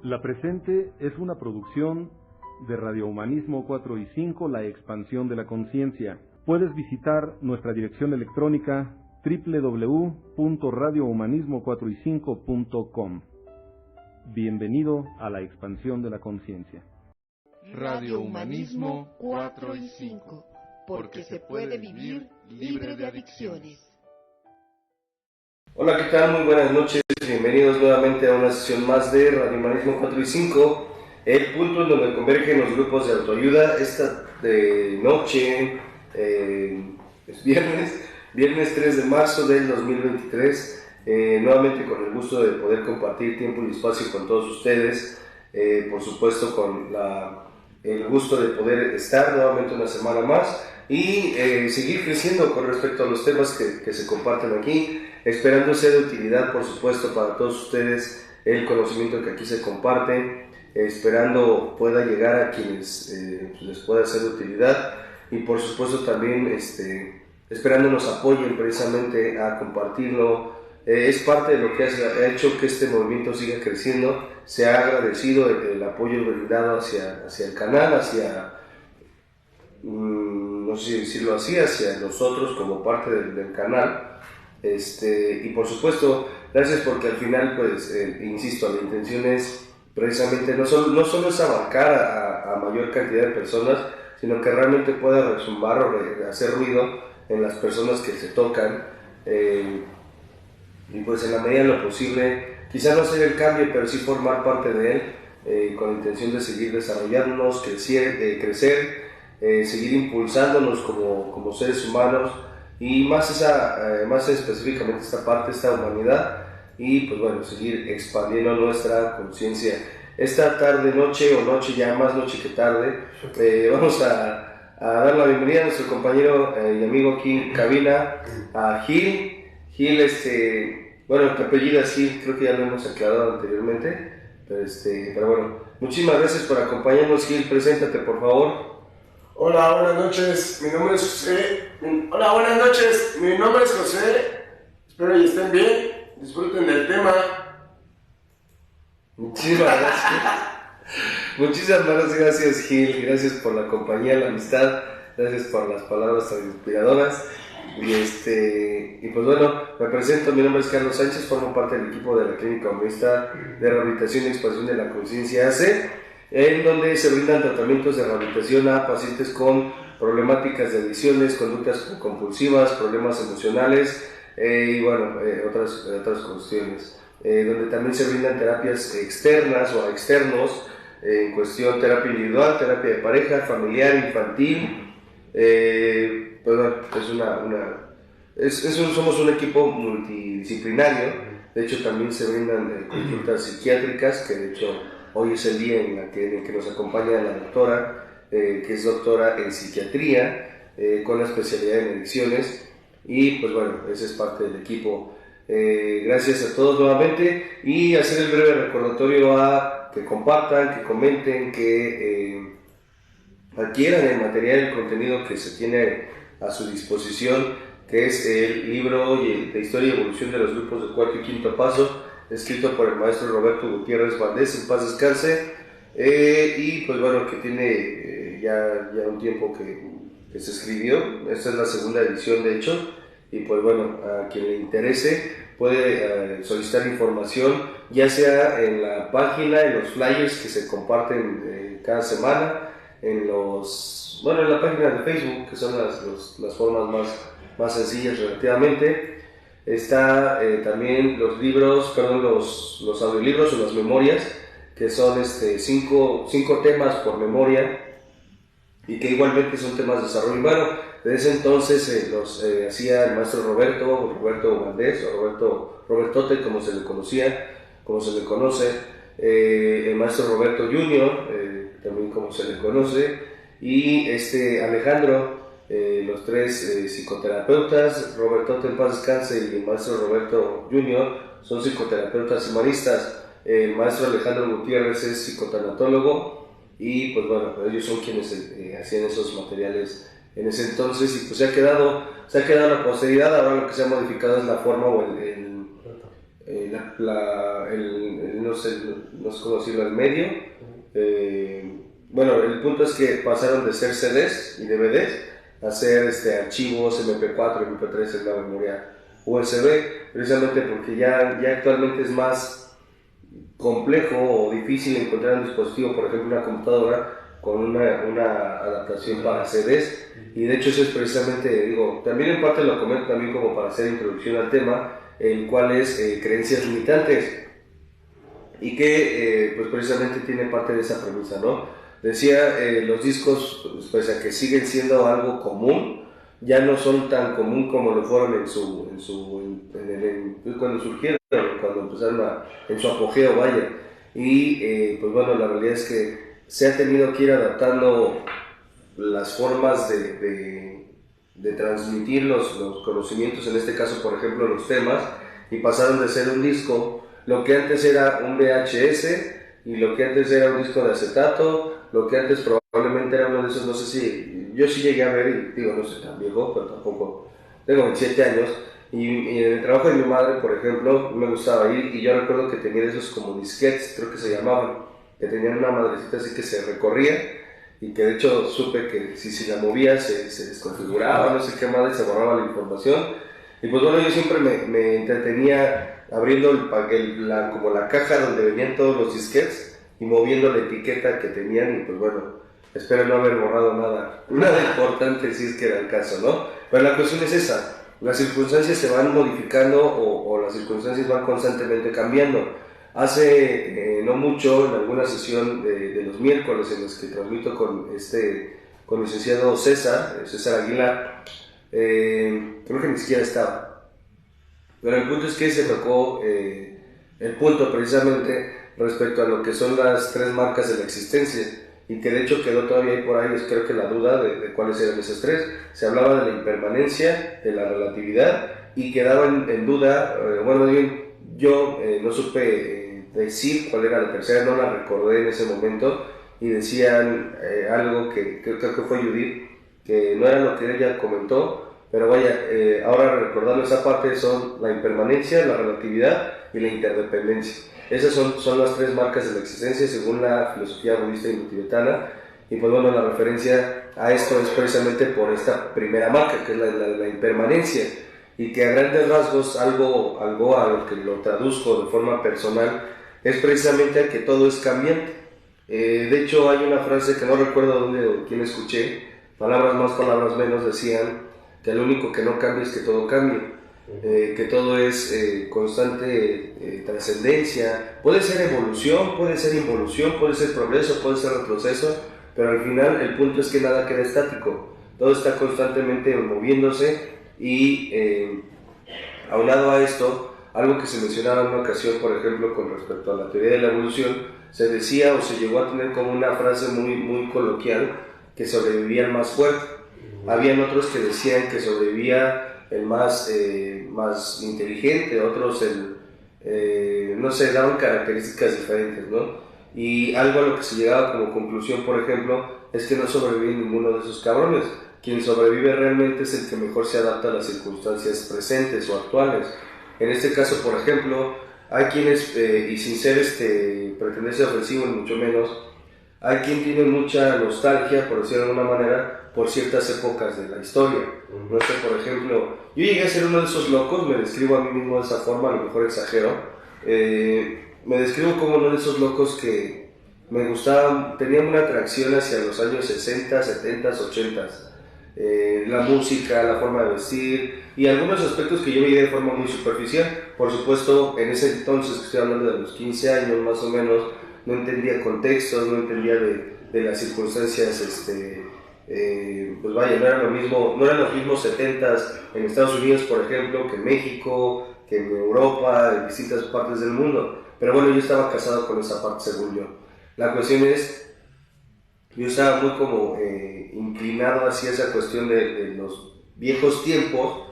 La presente es una producción de Radio Humanismo 4 y 5, La Expansión de la Conciencia. Puedes visitar nuestra dirección electrónica www.radiohumanismo4y5.com. Bienvenido a La Expansión de la Conciencia. Radio Humanismo 4 y 5, porque se puede vivir libre de adicciones. Hola, ¿qué tal? Muy buenas noches, bienvenidos nuevamente a una sesión más de Radio Humanismo 4 y 5, el punto en donde convergen los grupos de autoayuda. Esta noche es viernes 3 de marzo del 2023, nuevamente con el gusto de poder compartir tiempo y espacio con todos ustedes, por supuesto con el gusto de poder estar nuevamente una semana más y seguir creciendo con respecto a los temas que se comparten aquí, esperando ser de utilidad, por supuesto, para todos ustedes el conocimiento que aquí se comparte, esperando pueda llegar a quienes les pueda ser de utilidad y por supuesto también esperando nos apoyen precisamente a compartirlo. Es parte de lo que ha hecho que este movimiento siga creciendo. Se ha agradecido el apoyo brindado hacia el canal, hacia no sé si decirlo así, hacia nosotros como parte del canal. Y por supuesto, gracias porque al final, pues, insisto, la intención es precisamente no solo es abarcar a mayor cantidad de personas, sino que realmente pueda resumbar o hacer ruido en las personas que se tocan, y pues en la medida de lo posible, quizás no hacer el cambio, pero sí formar parte de él, con la intención de seguir desarrollándonos, crecer, seguir impulsándonos como seres humanos, y más específicamente esta parte, esta humanidad, y pues bueno, seguir expandiendo nuestra conciencia. Esta tarde, noche o noche, ya más noche que tarde, vamos a dar la bienvenida a nuestro compañero y amigo aquí en cabina, a Gil. Gil, bueno, tu apellido es Gil, creo que ya lo hemos aclarado anteriormente, pero bueno, muchísimas gracias por acompañarnos, Gil. Preséntate, por favor. Hola, buenas noches, mi nombre es José. Espero que estén bien, disfruten del tema. Muchísimas gracias, Gil. Gracias por la compañía, la amistad, gracias por las palabras tan inspiradoras. Y pues bueno, me presento, mi nombre es Carlos Sánchez, formo parte del equipo de la Clínica Humanista de Rehabilitación y Expansión de la Conciencia AC, en donde se brindan tratamientos de rehabilitación a pacientes con problemáticas de adicciones, conductas compulsivas, problemas emocionales, y bueno, otras cuestiones, donde también se brindan terapias externas o externos, en cuestión terapia individual, terapia de pareja, familiar, infantil. Somos un equipo multidisciplinario. De hecho también se brindan consultas psiquiátricas, que de hecho hoy es el día en el que nos acompaña la doctora, que es doctora en psiquiatría, con la especialidad en adicciones, y pues bueno, ese es parte del equipo. Gracias a todos nuevamente, y hacer el breve recordatorio a que compartan, que comenten, que adquieran el material, el contenido que se tiene a su disposición, que es el libro de Historia y Evolución de los Grupos de Cuarto y Quinto Paso, escrito por el maestro Roberto Gutiérrez Valdés, en paz descanse, y pues bueno, que tiene ya un tiempo que se escribió. Esta es la segunda edición, de hecho, y pues bueno, a quien le interese puede solicitar información, ya sea en la página, en los flyers que se comparten cada semana, en la página de Facebook, que son las formas más sencillas relativamente. Está también los audiolibros o las memorias, que son 5 temas por memoria, y que igualmente son temas de desarrollo humano. Desde ese entonces los hacía el maestro Roberto Valdés, o Robertote, como se le conoce, el maestro Roberto Junior, también como se le conoce, y Alejandro, los tres psicoterapeutas. Robertote, en paz descanse, y el maestro Roberto Junior son psicoterapeutas humanistas. El maestro Alejandro Gutiérrez es psicotanatólogo, y pues bueno, ellos son quienes hacían esos materiales en ese entonces, y pues se ha quedado a la posteridad. Ahora lo que se ha modificado es la forma o no sé cómo decirlo, el medio. Bueno, el punto es que pasaron de ser CDs y DVDs a ser archivos MP4, MP3 en la memoria USB, precisamente porque ya actualmente es más complejo o difícil encontrar un dispositivo, por ejemplo una computadora con una adaptación para CDs, y de hecho eso es precisamente, digo, también en parte lo comento también como para hacer introducción al tema, el cual es creencias limitantes, y que pues precisamente tiene parte de esa premisa, ¿no? Decía, los discos, pues, pese a que siguen siendo algo común, ya no son tan común como lo fueron cuando surgieron, cuando empezaron en su apogeo, vaya. Y pues bueno, la realidad es que se ha tenido que ir adaptando las formas de transmitir los conocimientos, en este caso, por ejemplo, los temas, y pasaron de ser un disco, lo que antes era un VHS, y lo que antes era un disco de acetato, lo que antes probablemente era uno de esos, no sé si, yo sí llegué a ver, y digo, no soy tan viejo, pero tampoco, tengo 27 años, y en el trabajo de mi madre, por ejemplo, me gustaba ir, y yo recuerdo que tenía esos como disquetes, creo que se llamaban, que tenían una madrecita así que se recorría, y que de hecho supe que si la movía se desconfiguraba, no sé qué madre, se borraba la información, y pues bueno, yo siempre me entretenía abriendo como la caja donde venían todos los disquetes y moviendo la etiqueta que tenían, y pues bueno, espero no haber borrado nada importante si es que era el caso, ¿no? Pero la cuestión es esa, las circunstancias se van modificando o las circunstancias van constantemente cambiando. Hace no mucho, en alguna sesión de los miércoles en los que transmito con el licenciado César Aguilar, creo que ni siquiera estaba, pero el punto es que se tocó el punto precisamente respecto a lo que son las tres marcas de la existencia, y que de hecho quedó todavía ahí por ahí, creo que la duda de cuáles eran esas tres. Se hablaba de la impermanencia, de la relatividad, y quedaba en duda, bueno, bien, yo no supe decir cuál era la tercera, no la recordé en ese momento, y decían algo que creo que fue Judith, que no era lo que ella comentó, pero vaya, ahora recordando esa parte, son la impermanencia, la relatividad y la interdependencia. Esas son las tres marcas de la existencia según la filosofía budista indo-tibetana, y pues bueno, la referencia a esto es precisamente por esta primera marca, que es la impermanencia, y que a grandes rasgos, algo a lo que lo traduzco de forma personal, es precisamente a que todo es cambiante. De hecho, hay una frase que no recuerdo dónde o quién escuché, palabras más, palabras menos, decían que lo único que no cambia es que todo cambie, que todo es constante trascendencia, puede ser evolución, puede ser involución, puede ser progreso, puede ser retroceso, pero al final el punto es que nada queda estático, todo está constantemente moviéndose, y aunado a esto, algo que se mencionaba en una ocasión, por ejemplo, con respecto a la teoría de la evolución, se decía o se llegó a tener como una frase muy, muy coloquial, que sobrevivía el más fuerte. Habían otros que decían que sobrevivía el más inteligente, otros no sé, daban características diferentes, ¿no? Y algo a lo que se llegaba como conclusión, por ejemplo, es que no sobrevive ninguno de esos cabrones. Quien sobrevive realmente es el que mejor se adapta a las circunstancias presentes o actuales. En este caso, por ejemplo, hay quienes, y sin ser pretender ser ofensivo ni mucho menos, hay quien tiene mucha nostalgia, por decirlo de alguna manera, por ciertas épocas de la historia. No sé, por ejemplo, yo llegué a ser uno de esos locos, me describo a mí mismo de esa forma, a lo mejor exagero, me describo como uno de esos locos que me gustaban, tenían una atracción hacia los años 60, 70, 80. La música, la forma de vestir y algunos aspectos que yo veía de forma muy superficial. Por supuesto, en ese entonces, que estoy hablando de los 15 años más o menos, no entendía contextos, no entendía de las circunstancias, pues vaya, no eran los mismos 70s en Estados Unidos, por ejemplo, que en México, que en Europa, en distintas partes del mundo. Pero bueno, yo estaba casado con esa parte, según yo. La cuestión es, yo estaba muy como inclinado hacia esa cuestión de los viejos tiempos,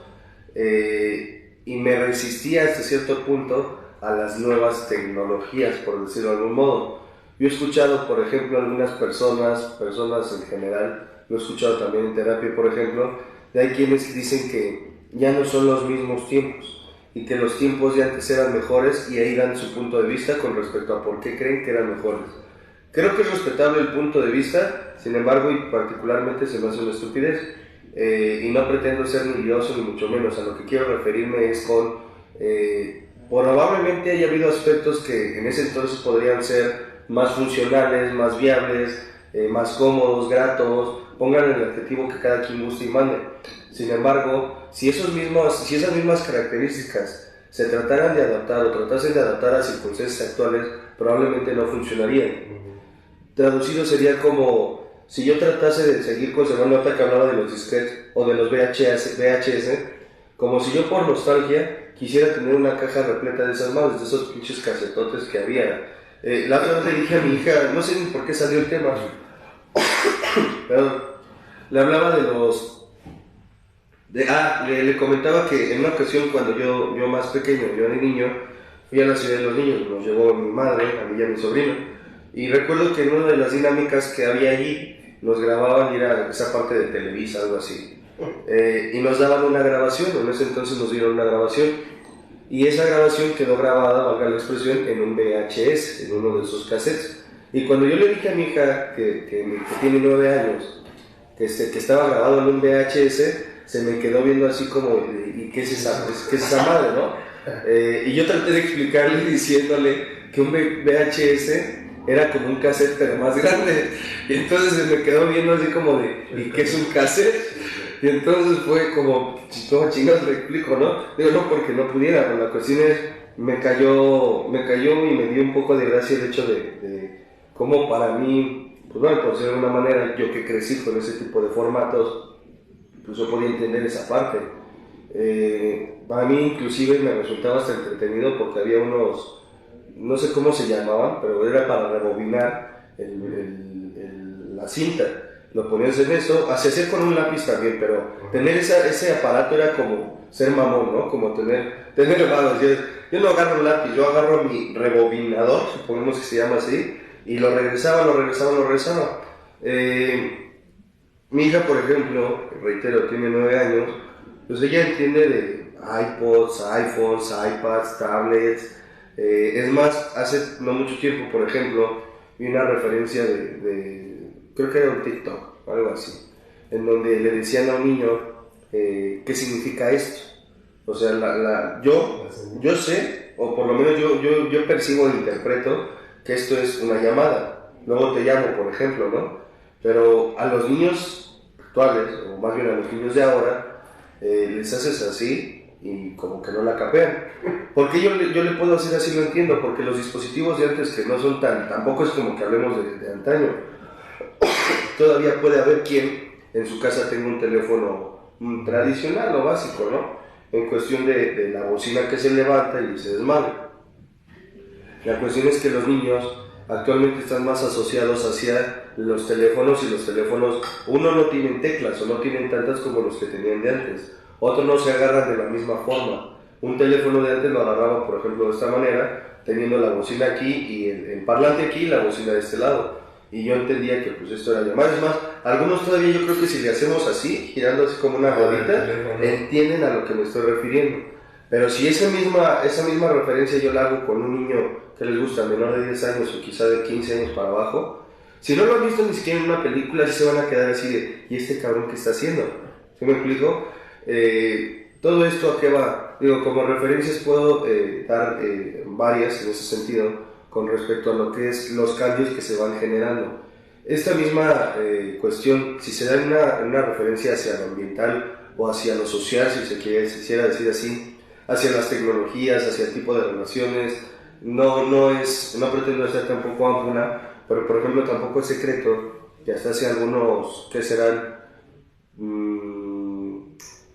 y me resistía hasta cierto punto a las nuevas tecnologías, por decirlo de algún modo. Yo he escuchado, por ejemplo, algunas personas en general, lo he escuchado también en terapia, por ejemplo, de hay quienes dicen que ya no son los mismos tiempos, y que los tiempos de antes eran mejores y ahí dan su punto de vista con respecto a por qué creen que eran mejores. Creo que es respetable el punto de vista, sin embargo, y particularmente se me hace una estupidez, y no pretendo ser ni lioso ni mucho menos. A lo que quiero referirme es con, probablemente haya habido aspectos que en ese entonces podrían ser más funcionales, más viables, más cómodos, gratos, pongan el adjetivo que cada quien guste y mande. Sin embargo, si esas mismas características se trataran de adaptar o tratasen de adaptar a circunstancias actuales, probablemente no funcionarían. Traducido sería como si yo tratase de seguir conservando, ahorita que hablaba de los disquetes o de los VHS, como si yo por nostalgia quisiera tener una caja repleta de esas madres, de esos pinches casetotes que había. La otra vez le dije a mi hija, no sé ni por qué salió el tema, pero le hablaba de los... le comentaba que en una ocasión cuando yo más pequeño, yo era niño, fui a la ciudad de los niños, nos llevó mi madre, a mí y a mi sobrino, y recuerdo que en una de las dinámicas que había allí, nos grababan, y era esa parte de Televisa, algo así, y nos daban una grabación, en ese entonces nos dieron una grabación, y esa grabación quedó grabada, valga la expresión, en un VHS, en uno de esos cassettes. Y cuando yo le dije a mi hija, que tiene 9 años, que estaba grabado en un VHS, se me quedó viendo así como, ¿y qué es esa madre, no? Y yo traté de explicarle diciéndole que un VHS era como un cassette pero más grande, y entonces se me quedó viendo así como de, ¿y qué es un cassette? Y entonces fue como, ¿cómo chingados le explico, no? Digo, no porque no pudiera, pero la cuestión es, me cayó y me dio un poco de gracia el hecho de cómo para mí, pues bueno, por decirlo de alguna manera, yo que crecí con ese tipo de formatos, pues yo podía entender esa parte. Para mí inclusive me resultaba hasta entretenido porque había unos, no sé cómo se llamaban, pero era para rebobinar la cinta. Lo ponías en eso, hacer con un lápiz también, pero tener ese aparato era como ser mamón, ¿no? Como tener manos. Yo no agarro un lápiz, yo agarro mi rebobinador, supongamos que se llama así, y lo regresaba. Mi hija, por ejemplo, reitero, tiene 9 años, pues ella entiende de iPods, iPhones, iPads, tablets. Es más, hace no mucho tiempo, por ejemplo, vi una referencia creo que era un TikTok, algo así, en donde le decían a un niño qué significa esto. O sea, yo sé, o por lo menos yo percibo e interpreto que esto es una llamada. Luego te llamo, por ejemplo, ¿no? Pero a los niños actuales, o más bien a los niños de ahora, les haces así y como que no la capean. ¿Por qué yo le puedo hacer así? Lo entiendo, porque los dispositivos de antes, que no son tampoco es como que hablemos de antaño. Todavía puede haber quien en su casa tenga un teléfono tradicional o básico, ¿no? En cuestión de la bocina que se levanta y se desmadra. La cuestión es que los niños actualmente están más asociados hacia los teléfonos, y los teléfonos, uno, no tienen teclas o no tienen tantas como los que tenían de antes, otro, no se agarran de la misma forma. Un teléfono de antes lo agarraban, por ejemplo, de esta manera, teniendo la bocina aquí y el parlante aquí y la bocina de este lado. Y yo entendía que pues esto era llamada. Es más, algunos todavía yo creo que si le hacemos así, girando así como una rodita, entienden a lo que me estoy refiriendo. Pero si esa misma referencia yo la hago con un niño que les gusta, menor de 10 años o quizá de 15 años para abajo, si no lo han visto ni siquiera en una película, sí se van a quedar así de, ¿y este cabrón qué está haciendo? ¿Sí me explico? Todo esto a qué va. Digo, como referencias puedo dar varias en ese sentido, con respecto a lo que es los cambios que se van generando. Esta misma cuestión, si se da una referencia hacia lo ambiental o hacia lo social, si se quisiera decir así, hacia las tecnologías, hacia el tipo de relaciones, no pretendo ser tampoco amplia, pero por ejemplo tampoco es secreto que hasta hace algunos, ¿qué serán?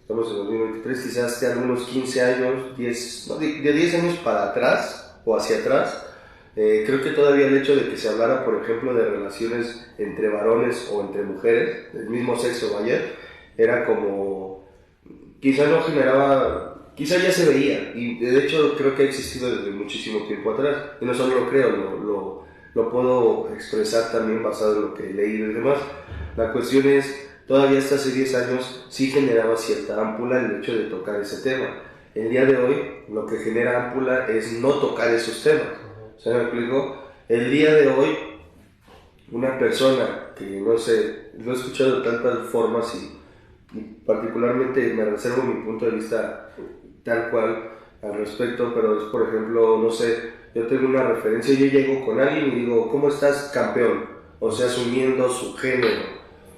Estamos en 2023, quizás hace algunos 15 años, de 10 años para atrás o hacia atrás, creo que todavía el hecho de que se hablara, por ejemplo, de relaciones entre varones o entre mujeres, del mismo sexo, vaya, era como, quizá no generaba, quizá ya se veía, y de hecho creo que ha existido desde muchísimo tiempo atrás, y no solo lo creo, lo puedo expresar también basado en lo que he leído y demás. La cuestión es, todavía hasta hace 10 años sí generaba cierta ámpula el hecho de tocar ese tema. El día de hoy lo que genera ámpula es no tocar esos temas. ¿Se me explico? El día de hoy una persona que no sé, lo he escuchado de tantas formas y particularmente me reservo mi punto de vista tal cual al respecto, pero es por ejemplo, no sé, yo tengo una referencia, yo llego con alguien y digo, ¿cómo estás, campeón? O sea, asumiendo su género.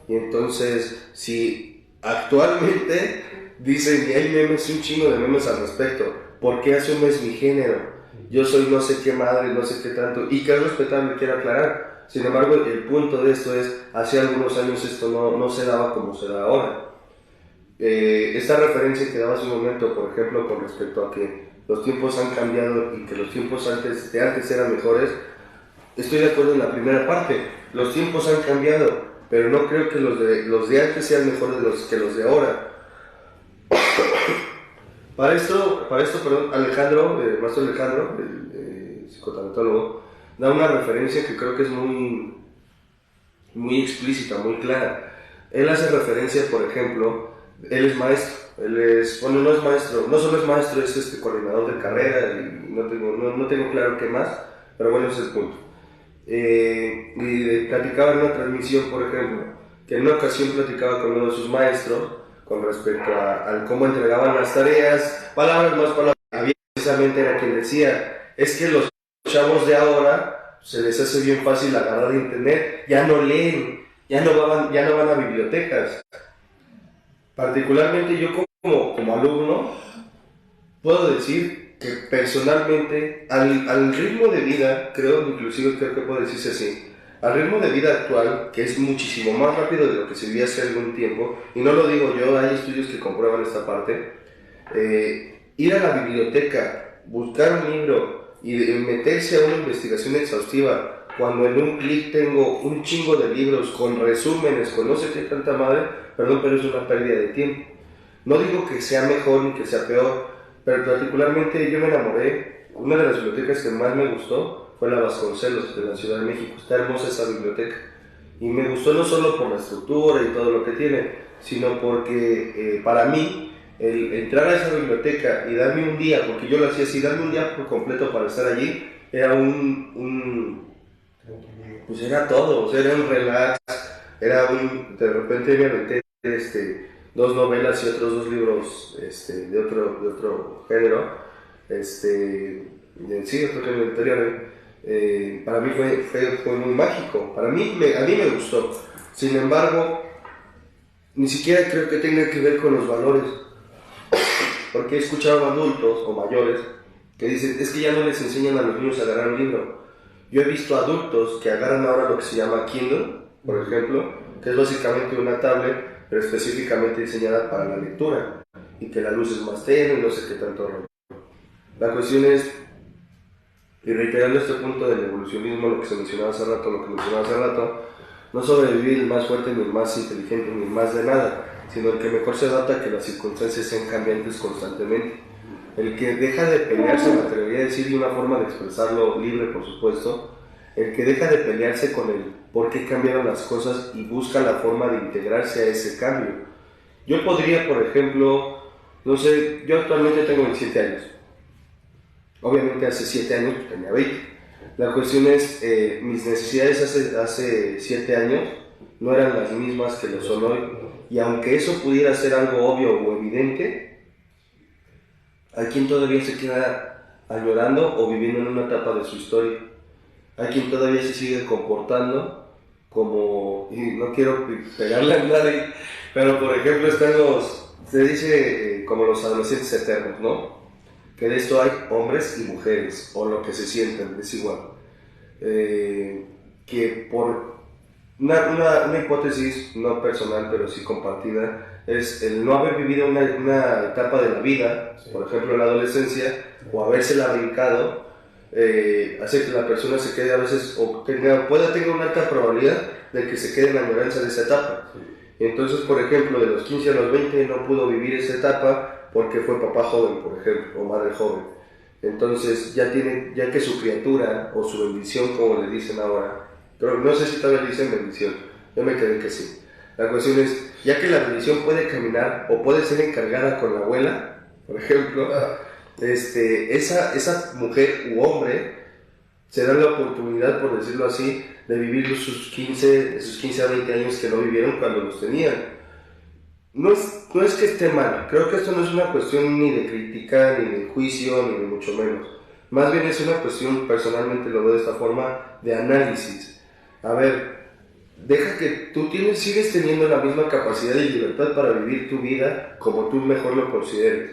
Y entonces, si actualmente dicen, y hay memes, un chingo de memes al respecto, ¿por qué asumes mi género? Yo soy no sé qué madre, no sé qué tanto, y que es respetable, quiero aclarar. Sin embargo, el punto de esto es, hace algunos años esto no se daba como se da ahora. Esta referencia que daba hace un momento, por ejemplo, con respecto a que los tiempos han cambiado y que los tiempos de antes eran mejores, estoy de acuerdo en la primera parte. Los tiempos han cambiado, pero no creo que los de antes sean mejores que los de ahora. Para esto, perdón, Alejandro, el maestro Alejandro, el psicotanautólogo, da una referencia que creo que es muy explícita, muy clara. Él hace referencia, por ejemplo, él es maestro, bueno, no es maestro, no solo es maestro, es coordinador de carrera y no tengo claro qué más, pero bueno, ese es el punto. Y platicaba en una transmisión, por ejemplo, que en una ocasión platicaba con uno de sus maestros con respecto a cómo entregaban las tareas, palabras más palabras. Había precisamente era quien decía, es que los chavos de ahora se les hace bien fácil agarrar internet, ya no leen, ya no van a bibliotecas. Particularmente yo como alumno puedo decir que personalmente al ritmo de vida, creo que puedo decirse así, al ritmo de vida actual, que es muchísimo más rápido de lo que se vivía hace algún tiempo, y no lo digo yo, hay estudios que comprueban esta parte, ir a la biblioteca, buscar un libro y meterse a una investigación exhaustiva, cuando en un clic tengo un chingo de libros con resúmenes, con no sé qué tanta madre, perdón, pero es una pérdida de tiempo. No digo que sea mejor ni que sea peor, pero particularmente yo me enamoré. Una de las bibliotecas que más me gustó fue la Vasconcelos de la Ciudad de México. Está hermosa esa biblioteca. Y me gustó no solo por la estructura y todo lo que tiene, sino porque para mí el entrar a esa biblioteca y darme un día, porque yo lo hacía así, darme un día por completo para estar allí, era pues era todo, o sea, era un relax, de repente me aventé 2 novelas y otros 2 libros de otro género, sí, otro género literario. Para mí fue muy mágico, a mí me gustó. Sin embargo, ni siquiera creo que tenga que ver con los valores, porque he escuchado a adultos o mayores que dicen, es que ya no les enseñan a los niños a agarrar un libro. Yo he visto adultos que agarran ahora lo que se llama Kindle, por ejemplo, que es básicamente una tablet, pero específicamente diseñada para la lectura, y que la luz es más tenue, no sé qué tanto rollo. La cuestión es, y reiterando este punto del evolucionismo, lo que mencionaba hace rato, no sobrevivir el más fuerte, ni el más inteligente, ni el más de nada, sino el que mejor se adapta a que las circunstancias sean cambiantes constantemente. El que deja de pelearse, me atrevería a decir, de una forma de expresarlo libre, por supuesto, el que deja de pelearse con el por qué cambiaron las cosas y busca la forma de integrarse a ese cambio. Yo podría, por ejemplo, no sé, yo actualmente tengo 27 años. Obviamente hace 7 años tenía 20. La cuestión es, mis necesidades hace 7 años no eran las mismas que lo son hoy. Y aunque eso pudiera ser algo obvio o evidente, hay quien todavía se queda añorando o viviendo en una etapa de su historia. Hay quien todavía se sigue comportando como, y no quiero pegarle a nadie, pero por ejemplo se dice como los adolescentes eternos, ¿no? Que de esto hay hombres y mujeres, o lo que se sienten, es igual. Que por una hipótesis no personal, pero sí compartida, es el no haber vivido una etapa de la vida, por ejemplo la adolescencia, o habérsela brincado, hace que la persona se quede a veces, o pueda tener una alta probabilidad de que se quede en la añoranza de esa etapa. Y entonces, por ejemplo, de los 15 a los 20 no pudo vivir esa etapa porque fue papá joven, por ejemplo, o madre joven. Entonces ya que su criatura, o su bendición, como le dicen ahora, pero no sé si todavía le dicen bendición, yo me quedé que sí. La cuestión es, ya que la bendición puede caminar o puede ser encargada con la abuela, por ejemplo, esa mujer u hombre se da la oportunidad, por decirlo así, de vivir sus 15 a 20 años que no vivieron cuando los tenían. No es que esté mal, creo que esto no es una cuestión ni de crítica, ni de juicio, ni de mucho menos. Más bien es una cuestión, personalmente lo veo de esta forma, de análisis. A ver, deja que tú sigues teniendo la misma capacidad y libertad para vivir tu vida como tú mejor lo consideres.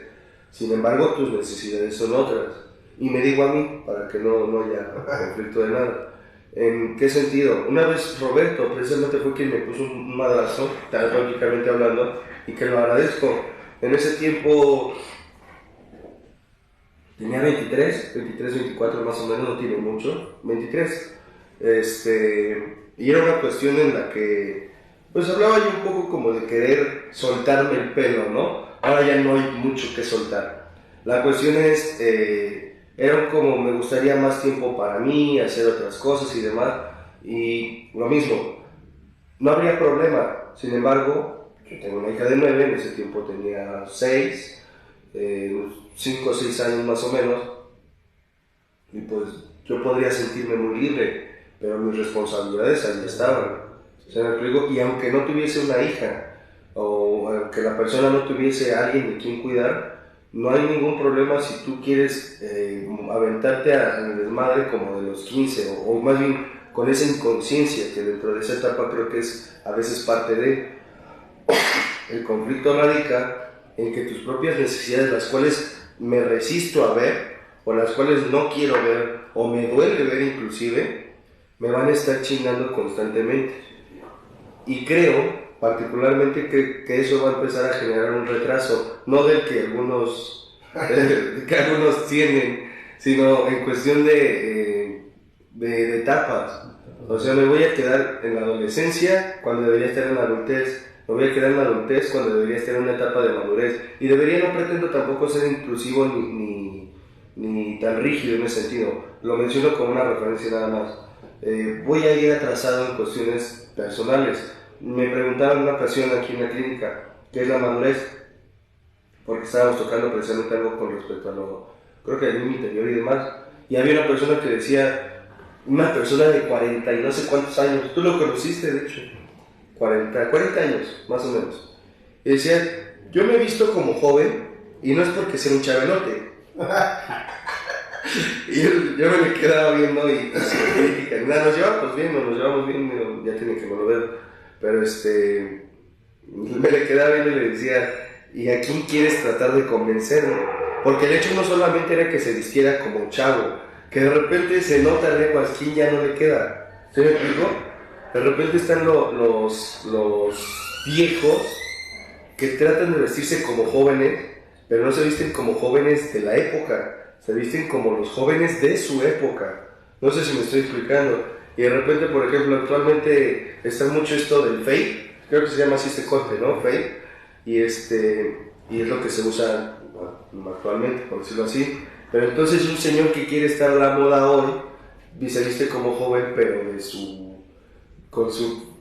Sin embargo, tus necesidades son otras. Y me digo a mí, para que no haya conflicto de nada. ¿En qué sentido? Una vez Roberto precisamente fue quien me puso un madrazo, terapéuticamente hablando, y que lo agradezco. En ese tiempo tenía 23, 24 más o menos, no tiene mucho, 23. Y era una cuestión en la que, pues hablaba yo un poco como de querer soltarme el pelo, ¿no? Ahora ya no hay mucho que soltar. La cuestión es, era como me gustaría más tiempo para mí, hacer otras cosas y demás, y lo mismo, no habría problema. Sin embargo, yo tengo una hija de 9, en ese tiempo tenía 6, 5 o 6 años más o menos, y pues yo podría sentirme muy libre, pero mis responsabilidades ahí estaban. O sea, me explico, y aunque no tuviese una hija, o aunque la persona no tuviese a alguien de quien cuidar, no hay ningún problema si tú quieres aventarte al desmadre como de los 15, o más bien con esa inconsciencia que dentro de esa etapa creo que es a veces parte de. El conflicto radica en que tus propias necesidades, las cuales me resisto a ver, o las cuales no quiero ver, o me duele ver inclusive, me van a estar chingando constantemente. Y creo particularmente que eso va a empezar a generar un retraso, no del que algunos tienen, sino en cuestión de etapas. O sea, me voy a quedar en la adolescencia cuando debería estar en la adultez, me voy a quedar en la adultez cuando debería estar en una etapa de madurez, y no pretendo tampoco ser inclusivo ni tan rígido en ese sentido, lo menciono como una referencia nada más. Voy a ir atrasado en cuestiones personales. Me preguntaban en una ocasión aquí en la clínica qué es la madurez, porque estábamos tocando precisamente algo con respecto a creo que el niño interior y demás, y había una persona que decía, una persona de 40 y no sé cuántos años, tú lo conociste de hecho, 40 años más o menos, y decía, yo me he visto como joven y no es porque sea un chabelote. Y yo me le quedaba viendo y sin crítica ni nada, nos llevamos bien, ya tiene que me lo ver. Pero me le quedaba viendo y le decía, ¿y a quién quieres tratar de convencerme? Porque el hecho no solamente era que se vistiera como chavo, que de repente se nota a quién ya no le queda. ¿Sí me explico? De repente están los viejos que tratan de vestirse como jóvenes, pero no se visten como jóvenes de la época, se visten como los jóvenes de su época. No sé si me estoy explicando. Y de repente, por ejemplo, actualmente está mucho esto del fade, creo que se llama así este corte, ¿no? Fade. Y es lo que se usa actualmente, por decirlo así. Pero entonces un señor que quiere estar a la moda hoy, se viste como joven, pero con su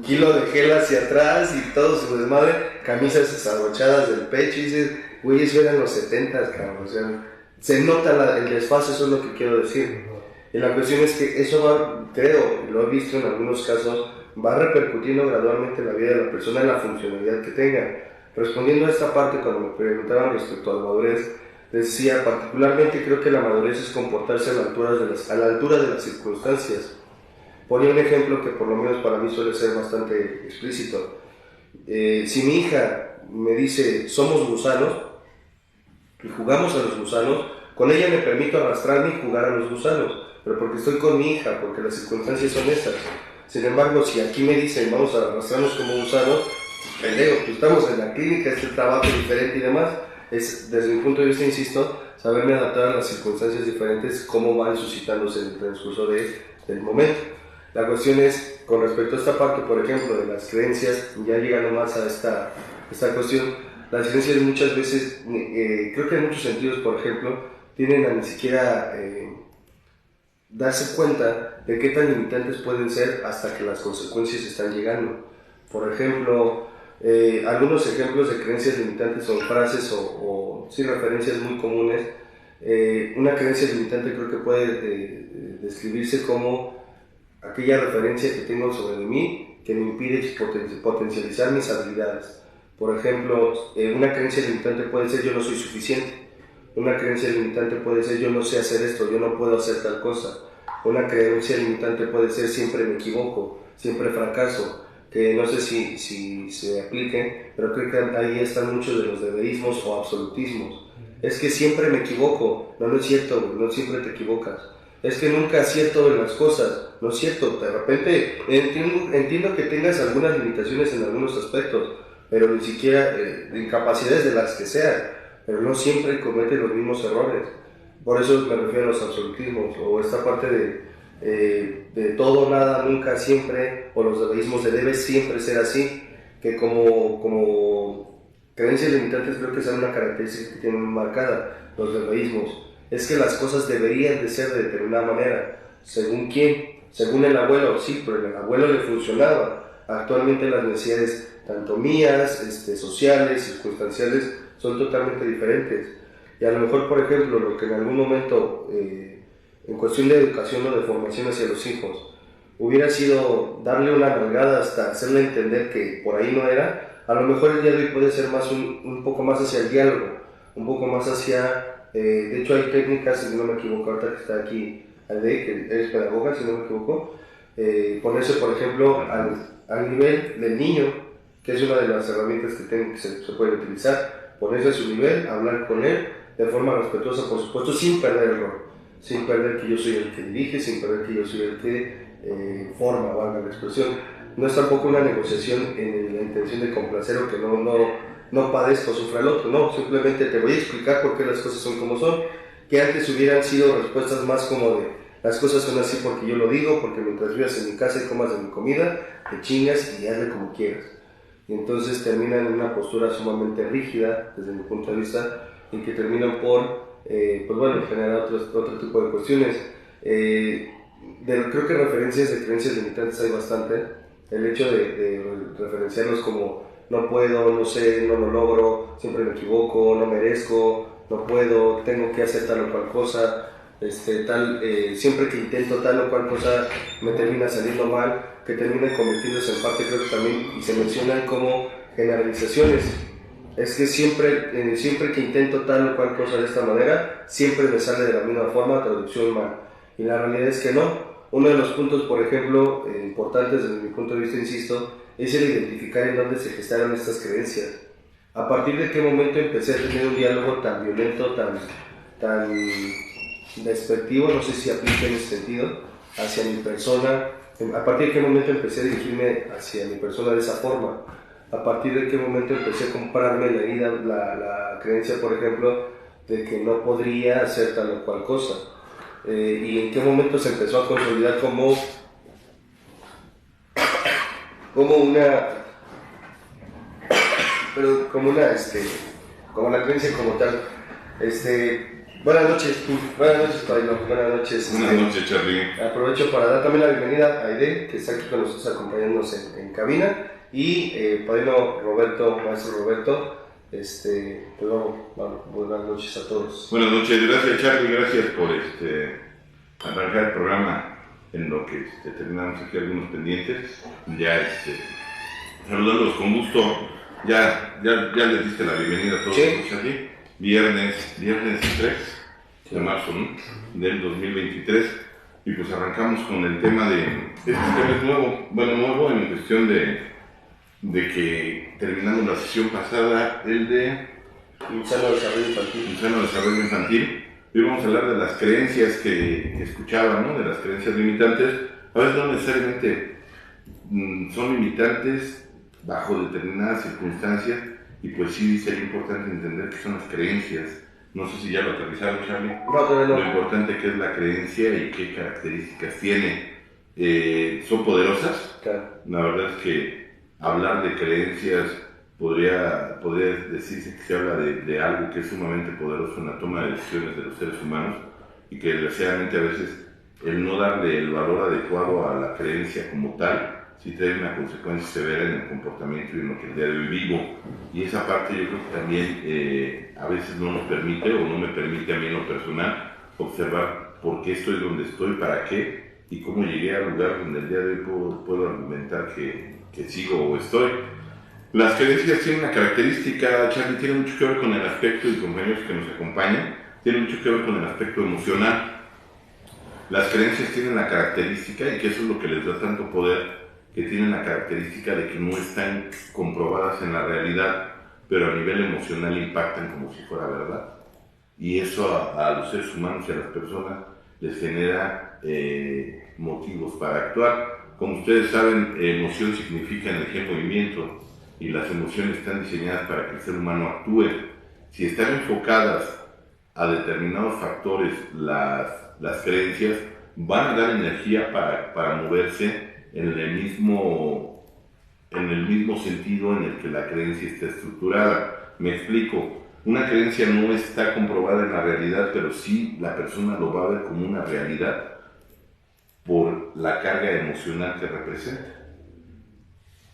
kilo de gel hacia atrás y todo su desmadre, camisas desabrochadas del pecho, y dices, güey, eso eran los 70s, cabrón. O sea, se nota el desfase, eso es lo que quiero decir. Y la cuestión es que eso creo, lo he visto en algunos casos, va repercutiendo gradualmente en la vida de la persona, en la funcionalidad que tenga. Respondiendo a esta parte, cuando me preguntaban respecto a la madurez, decía, particularmente creo que la madurez es comportarse a la altura de las circunstancias. Ponía un ejemplo que por lo menos para mí suele ser bastante explícito. Si mi hija me dice, somos gusanos, y jugamos a los gusanos, con ella me permito arrastrarme y jugar a los gusanos, pero porque estoy con mi hija, porque las circunstancias son estas. Sin embargo, si aquí me dicen vamos a arrastrarnos como gusanos, pendejo, pues estamos en la clínica, es el trabajo diferente y demás. Es, desde mi punto de vista, insisto, saberme adaptar a las circunstancias diferentes, cómo van suscitándose en el transcurso del momento. La cuestión es, con respecto a esta parte, por ejemplo, de las creencias, ya llegando más a esta cuestión, las creencias muchas veces, creo que en muchos sentidos, por ejemplo, tienen a ni siquiera darse cuenta de qué tan limitantes pueden ser hasta que las consecuencias están llegando. Por ejemplo, Algunos ejemplos de creencias limitantes son frases o sí, referencias muy comunes. Una creencia limitante creo que puede describirse como aquella referencia que tengo sobre mí que me impide potencializar mis habilidades. Por ejemplo, una creencia limitante puede ser yo no soy suficiente. Una creencia limitante puede ser yo no sé hacer esto, yo no puedo hacer tal cosa. Una creencia limitante puede ser siempre me equivoco, siempre fracaso, que no sé si se apliquen, pero creo que ahí están muchos de los deberismos o absolutismos. Es que siempre me equivoco, no es cierto, no siempre te equivocas. Es que nunca acierto en las cosas, no es cierto, de repente entiendo que tengas algunas limitaciones en algunos aspectos, pero ni siquiera incapacidades de las que sean, pero no siempre cometen los mismos errores. Por eso me refiero a los absolutismos, o esta parte de todo, nada, nunca, siempre, o los debeísmos de debe siempre ser así, que como creencias limitantes creo que es una característica que tienen marcada los debeísmos. Es que las cosas deberían de ser de determinada manera. ¿Según quién? Según el abuelo, sí, pero el abuelo le funcionaba. Actualmente las necesidades, tanto mías, sociales, circunstanciales, son totalmente diferentes. Y a lo mejor, por ejemplo, lo que en algún momento, en cuestión de educación o de formación hacia los hijos, hubiera sido darle una nalgada hasta hacerle entender que por ahí no era, a lo mejor el día de hoy puede ser más un poco más hacia el diálogo, un poco más hacia... de hecho hay técnicas, si no me equivoco, ahorita que está aquí Aide, que eres pedagoga, si no me equivoco, ponerse, por ejemplo, al nivel del niño, que es una de las herramientas que se puede utilizar, ponerse a su nivel, hablar con él de forma respetuosa, por supuesto, sin perder el rol, sin perder que yo soy el que dirige, sin perder que yo soy el que forma, valga la expresión. No es tampoco una negociación en la intención de complacer o que no padezco, sufra el otro, no, simplemente te voy a explicar por qué las cosas son como son, que antes hubieran sido respuestas más como de las cosas son así porque yo lo digo, porque mientras vivas en mi casa y comas de mi comida, te chingas y hazle como quieras. Y entonces terminan en una postura sumamente rígida, desde mi punto de vista, y que terminan por, pues bueno, generar otro tipo de cuestiones. Creo que referencias de creencias limitantes hay bastante. El hecho de referenciarlos como no puedo, no sé, no lo logro, siempre me equivoco, no merezco, no puedo, tengo que hacer tal o cual cosa, siempre que intento tal o cual cosa me termina saliendo mal, que termina convirtiéndose en parte, creo que también, y se mencionan como generalizaciones. Es que siempre que intento tal o cual cosa de esta manera, siempre me sale de la misma forma, traducción mal. Y la realidad es que no. Uno de los puntos, por ejemplo, importantes desde mi punto de vista, insisto, es el identificar en dónde se gestaron estas creencias. A partir de qué momento empecé a tener un diálogo tan violento, tan despectivo, no sé si aplica en ese sentido, hacia mi persona. A partir de qué momento empecé a dirigirme hacia mi persona de esa forma. A partir de qué momento empecé a comprarme la herida, la creencia, por ejemplo, de que no podría hacer tal o cual cosa. Y en qué momento se empezó a consolidar como la creencia como tal. Buenas noches, Padrino. Buenas noches. Buenas noches, Charlie. Aprovecho para dar también la bienvenida a Aide, que está aquí con nosotros acompañándonos en cabina, y Padrino Roberto, Maestro Roberto. Pues buenas noches a todos. Buenas noches, gracias Charlie, gracias por arrancar el programa en lo que terminamos aquí algunos pendientes. Ya saludarlos con gusto. Ya les diste la bienvenida a todos, sí. Charlie. Viernes 3 de marzo, ¿no?, del 2023, y pues arrancamos con el tema de este tema es nuevo en cuestión de que terminamos la sesión pasada, el de Sano Desarrollo Infantil. Y vamos a hablar de las creencias que escuchaban, ¿no?, de las creencias limitantes. A veces no necesariamente son limitantes bajo determinadas circunstancias, y pues sí sería importante entender qué son las creencias. No sé si ya lo aterrizaron, Charlie. No. Lo importante que es la creencia y qué características tiene. Son poderosas. Claro. La verdad es que hablar de creencias podría decirse que se habla de algo que es sumamente poderoso en la toma de decisiones de los seres humanos, y que desgraciadamente a veces el no darle el valor adecuado a la creencia como tal sí trae una consecuencia severa en el comportamiento y en lo que el día de hoy vivo. Y esa parte yo creo que también a veces no nos permite o no me permite a mí en lo personal observar por qué estoy donde estoy, para qué y cómo llegué al lugar donde el día de hoy puedo argumentar que sigo o estoy. Las creencias tienen una característica, Charlie, tiene mucho que ver con el aspecto, y compañeros que nos acompañan, tiene mucho que ver con el aspecto emocional. Las creencias tienen la característica, y que eso es lo que les da tanto poder, que tienen la característica de que no están comprobadas en la realidad, pero a nivel emocional impactan como si fuera verdad. Y eso a los seres humanos y a las personas les genera motivos para actuar. Como ustedes saben, emoción significa energía en movimiento, y las emociones están diseñadas para que el ser humano actúe. Si están enfocadas a determinados factores, las creencias van a dar energía para moverse en el mismo sentido en el que la creencia está estructurada. Me explico. Una creencia no está comprobada en la realidad, pero sí la persona lo va a ver como una realidad por la carga emocional que representa.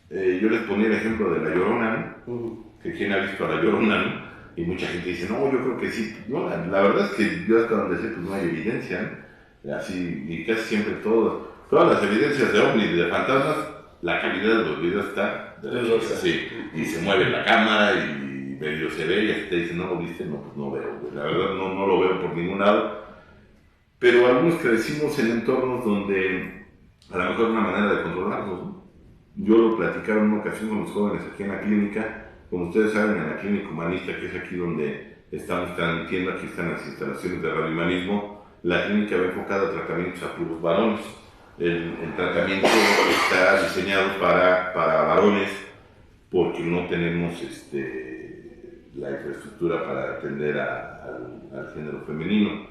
Yo les ponía el ejemplo de La Llorona, ¿no? Que quien ha visto a La Llorona, ¿no? Y mucha gente dice, no, yo creo que sí. No, la verdad es que yo hasta donde sé, pues no hay evidencia, ¿no? Así, y casi siempre todas las evidencias de ovnis y de fantasmas, la calidad de los videos está sí, y se mueve la cámara y medio se ve y hasta te dicen, no lo viste, no, pues no veo, la verdad no lo veo por ningún lado. Pero algunos crecimos en entornos donde a lo mejor una manera de controlarlos, ¿no? Yo lo platicaba en una ocasión con los jóvenes aquí en la clínica. Como ustedes saben, en la Clínica Humanista, que es aquí donde estamos transmitiendo, aquí están las instalaciones de Radio Humanismo, la clínica va enfocada a tratamientos a puros varones. El tratamiento está diseñado para varones porque no tenemos la infraestructura para atender al género femenino.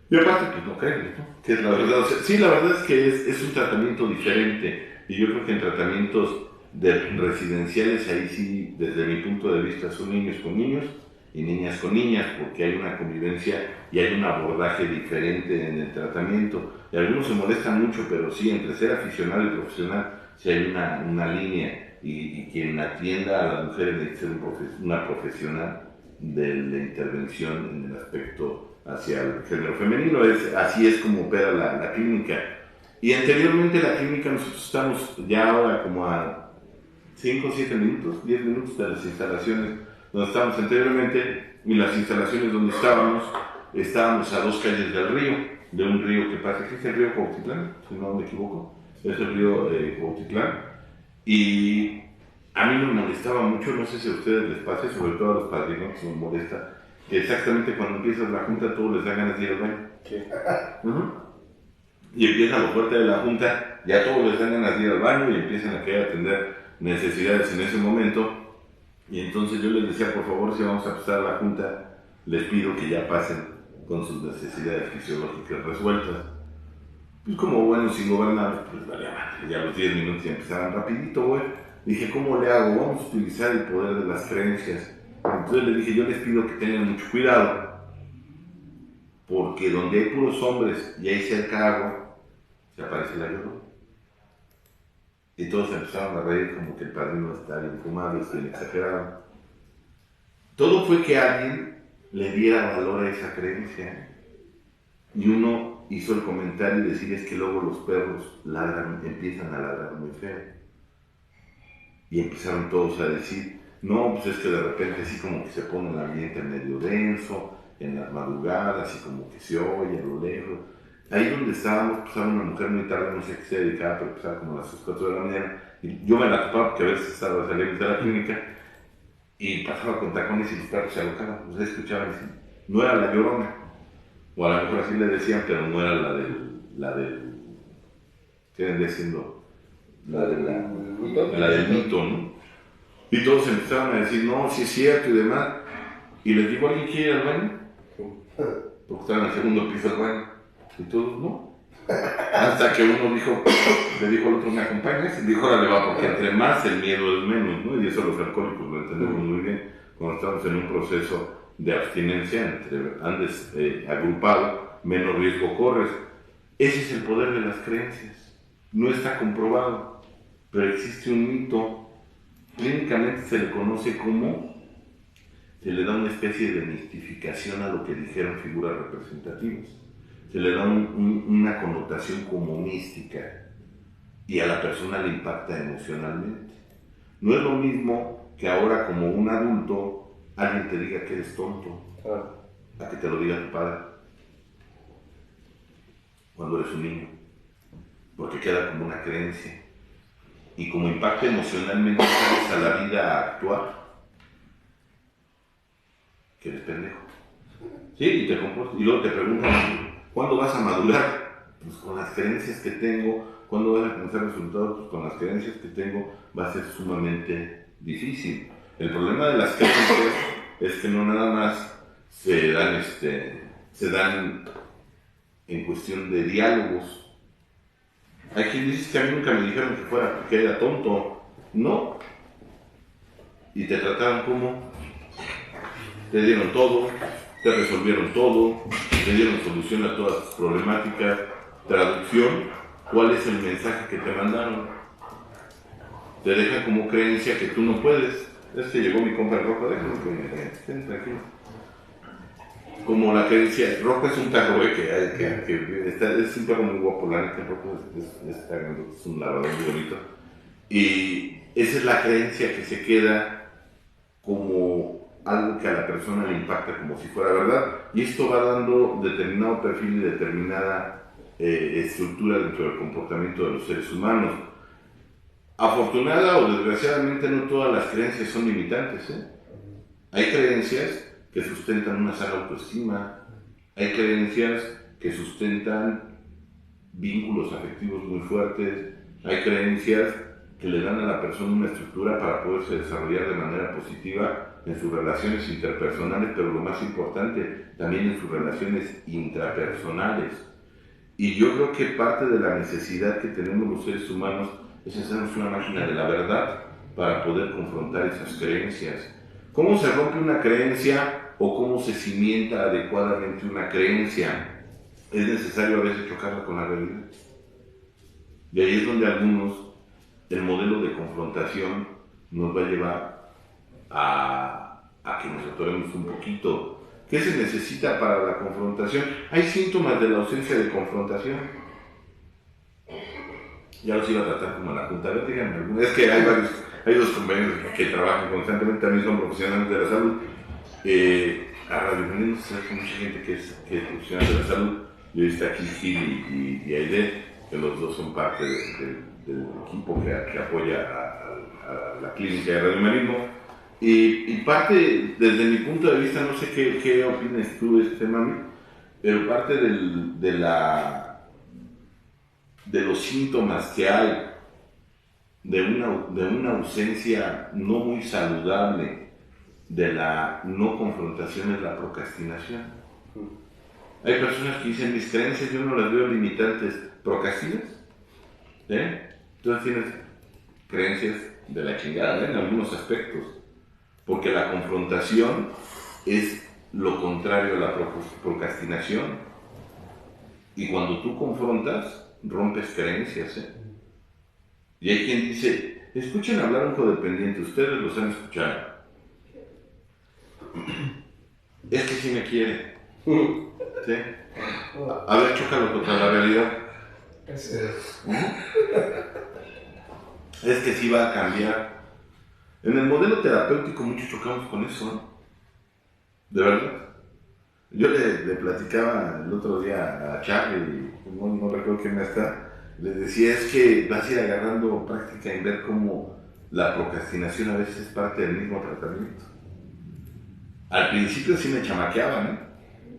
Y aparte, pues no creen, ¿no? Que es la verdad. O sea, sí, la verdad es que es un tratamiento diferente. Y yo creo que en tratamientos residenciales, ahí sí, desde mi punto de vista, son niños con niños y niñas con niñas, porque hay una convivencia y hay un abordaje diferente en el tratamiento. Y algunos se molestan mucho, pero sí, entre ser aficionado y profesional, sí hay una línea, y quien atienda a las mujeres debe ser una profesional de la intervención en el aspecto hacia el género femenino. Así es como opera la clínica. Y anteriormente la clínica, nosotros estamos ya ahora como a 5, 7 minutos, 10 minutos de las instalaciones donde estábamos anteriormente, y las instalaciones donde estábamos a 2 calles del río, de un río que pasa, que es el río Cuautitlán, si no me equivoco, es el río Cuautitlán, y a mí me molestaba mucho, no sé si a ustedes les pase, sobre todo a los padrinos, nos molesta, que exactamente cuando empiezas la junta todos les dan ganas de ir al baño. Sí. Y empieza lo fuerte de la junta, ya todos les dan ganas de ir al baño y empiezan a querer atender necesidades en ese momento. Y entonces yo les decía, por favor, si vamos a empezar la junta, les pido que ya pasen con sus necesidades fisiológicas resueltas. Pues como buenos ingobernables, pues vale madre, ya los 10 minutos ya empezaban rapidito, güey. Dije, ¿cómo le hago? Vamos a utilizar el poder de las creencias. Entonces les dije, yo les pido que tengan mucho cuidado, porque donde hay puros hombres y hay cerca agua, se aparece la Llorona. Y todos empezaron a reír como que el padrino está bien fumado, está bien exagerado. Todo fue que alguien le diera valor a esa creencia. Y uno hizo el comentario y decir, es que luego los perros empiezan a ladrar muy feo. Y empezaron todos a decir, no, pues es que de repente así como que se pone el ambiente medio denso, en las madrugadas, y como que se oye a lo lejos. Ahí donde estábamos, pasaba una mujer muy tarde, no sé qué se dedicaba, pero pasaba como a las 4 de la mañana, y yo me la topaba porque a veces estaba saliendo de la clínica, y pasaba con tacones y los perros se alocaban, ustedes escuchaban así, no era la Llorona, o a lo mejor así le decían, pero no era la del, ¿qué vendría siendo? La del mito, ¿no? Y todos empezaron a decir, no, sí es cierto y demás, y les digo, ¿alguien quiere ir al baño? Porque estaban en el segundo piso del baño. Y todos no. Hasta que uno le dijo al otro, ¿me acompañas? Y dijo, órale va, porque entre más el miedo es menos, ¿no? Y eso los alcohólicos lo entendemos muy bien. Cuando estamos en un proceso de abstinencia, andes agrupado, menos riesgo corres. Ese es el poder de las creencias. No está comprobado, pero existe un mito. Clínicamente se le conoce como, se le da una especie de mistificación a lo que dijeron figuras representativas. Se le da una connotación como mística y a la persona le impacta emocionalmente. No es lo mismo que ahora como un adulto alguien te diga que eres tonto, a que te lo diga tu padre cuando eres un niño, porque queda como una creencia. Y como impacta emocionalmente, sales a la vida a actuar, que eres pendejo. Sí, y te comportas, y luego te preguntan, ¿cuándo vas a madurar? Pues con las creencias que tengo. ¿Cuándo vas a alcanzar resultados? Pues con las creencias que tengo va a ser sumamente difícil. El problema de las creencias es que no nada más se dan en cuestión de diálogos. Hay quien dice que a mí nunca me dijeron que era tonto. No. Y te trataron como, te dieron todo, te resolvieron todo, te dieron solución a todas tus problemáticas. Traducción, ¿cuál es el mensaje que te mandaron? Te dejan como creencia que tú no puedes. Es que llegó mi compa en rojo, déjame que estén tranquilos. Como la creencia, rojo es un perro es un perro muy guapo, la neta, rojo es un labrador muy bonito. Y esa es la creencia que se queda como algo que a la persona le impacta como si fuera verdad. Y esto va dando determinado perfil y determinada estructura dentro del comportamiento de los seres humanos. Afortunada o desgraciadamente no todas las creencias son limitantes. Hay creencias que sustentan una sana autoestima, hay creencias que sustentan vínculos afectivos muy fuertes, hay creencias que le dan a la persona una estructura para poderse desarrollar de manera positiva en sus relaciones interpersonales, pero lo más importante, también en sus relaciones intrapersonales. Y yo creo que parte de la necesidad que tenemos los seres humanos es hacernos una máquina de la verdad para poder confrontar esas creencias. ¿Cómo se rompe una creencia o cómo se cimienta adecuadamente una creencia? Es necesario a veces chocarla con la realidad. Y ahí es donde el modelo de confrontación nos va a llevar a que nos atoremos un poquito. ¿Qué se necesita para la confrontación? Hay síntomas de la ausencia de confrontación. Ya los iba a tratar como la junta. Díganme, es que hay dos compañeros que trabajan constantemente, también son profesionales de la salud. A Radio Humanismo se hace mucha gente que es profesional de la salud. Y hoy está aquí Gil y Aide, que los dos son parte del equipo que apoya a la clínica de Radio Humanismo. Y parte, desde mi punto de vista, no sé qué opinas tú de este mami, pero parte de los síntomas que hay de una ausencia no muy saludable de la no confrontación es la procrastinación. Hay personas que dicen, mis creencias yo no las veo limitantes. ¿Procrastinas? Entonces tienes creencias de la chingada en algunos aspectos, porque la confrontación es lo contrario a la procrastinación. Y cuando tú confrontas, rompes creencias. Y hay quien dice, escuchen hablar a un codependiente, ustedes los han escuchado. Es que sí me quiere. ¿Sí? A ver, chócalo contra la realidad. Es que sí va a cambiar. En el modelo terapéutico muchos chocamos con eso, ¿no? De verdad. Yo le platicaba el otro día a Charlie, no recuerdo quién está, le decía, es que vas a ir agarrando práctica en ver cómo la procrastinación a veces es parte del mismo tratamiento. Al principio sí me chamaqueaban, ¿eh?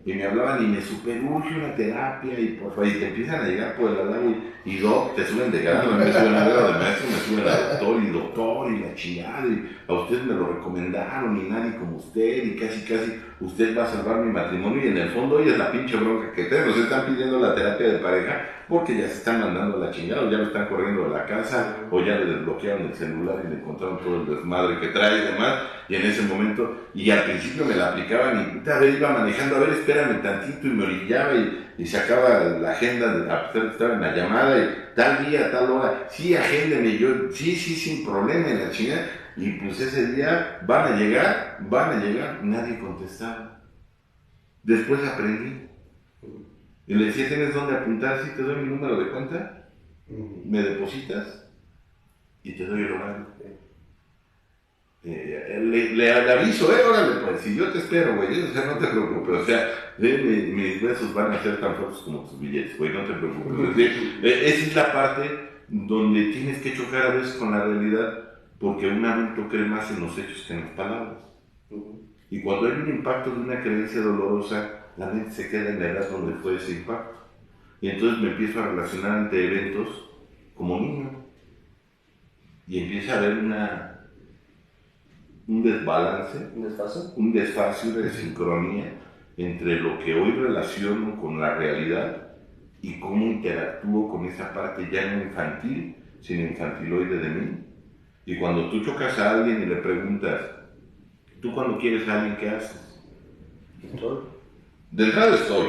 Y me hablaban y me superurge una terapia y por favor, y te empiezan a llegar por el halago y doc, te suben de grado, me suben a grado de maestro, me suben a doctor y la chingada, y a usted me lo recomendaron y nadie como usted y casi usted va a salvar mi matrimonio y en el fondo hoy es la pinche bronca que tenemos, se están pidiendo la terapia de pareja porque ya se están mandando a la chingada o ya lo están corriendo de la casa o ya le desbloquearon el celular y le encontraron todo el desmadre que trae y demás y en ese momento, y al principio me la aplicaban y a ver, iba manejando, a ver, espérame tantito, y me orillaba y sacaba la agenda, a pesar de estar en la llamada, y tal día, tal hora, sí, agéndeme, yo, sí, sin problema, en la chingada, y pues ese día van a llegar, nadie contestaba. Después aprendí. Y le decía, ¿tienes dónde apuntar? Sí, te doy mi número de cuenta, me depositas y te doy el horario. Le aviso, órale, pues, si yo te espero, güey, o sea, no te preocupes, o sea, mis besos van a ser tan fuertes como tus billetes, güey, no te preocupes. Es decir, esa es la parte donde tienes que chocar a veces con la realidad, porque un adulto cree más en los hechos que en las palabras. Y cuando hay un impacto de una creencia dolorosa, la mente se queda en la edad donde fue ese impacto. Y entonces me empiezo a relacionar ante eventos como niño. Y empieza a haber un desbalance, un desfase, una desincronía entre lo que hoy relaciono con la realidad y cómo interactúo con esa parte ya no infantil, sino infantiloide de mí. Y cuando tú chocas a alguien y le preguntas, ¿tú cuando quieres a alguien qué haces? De entrada estoy.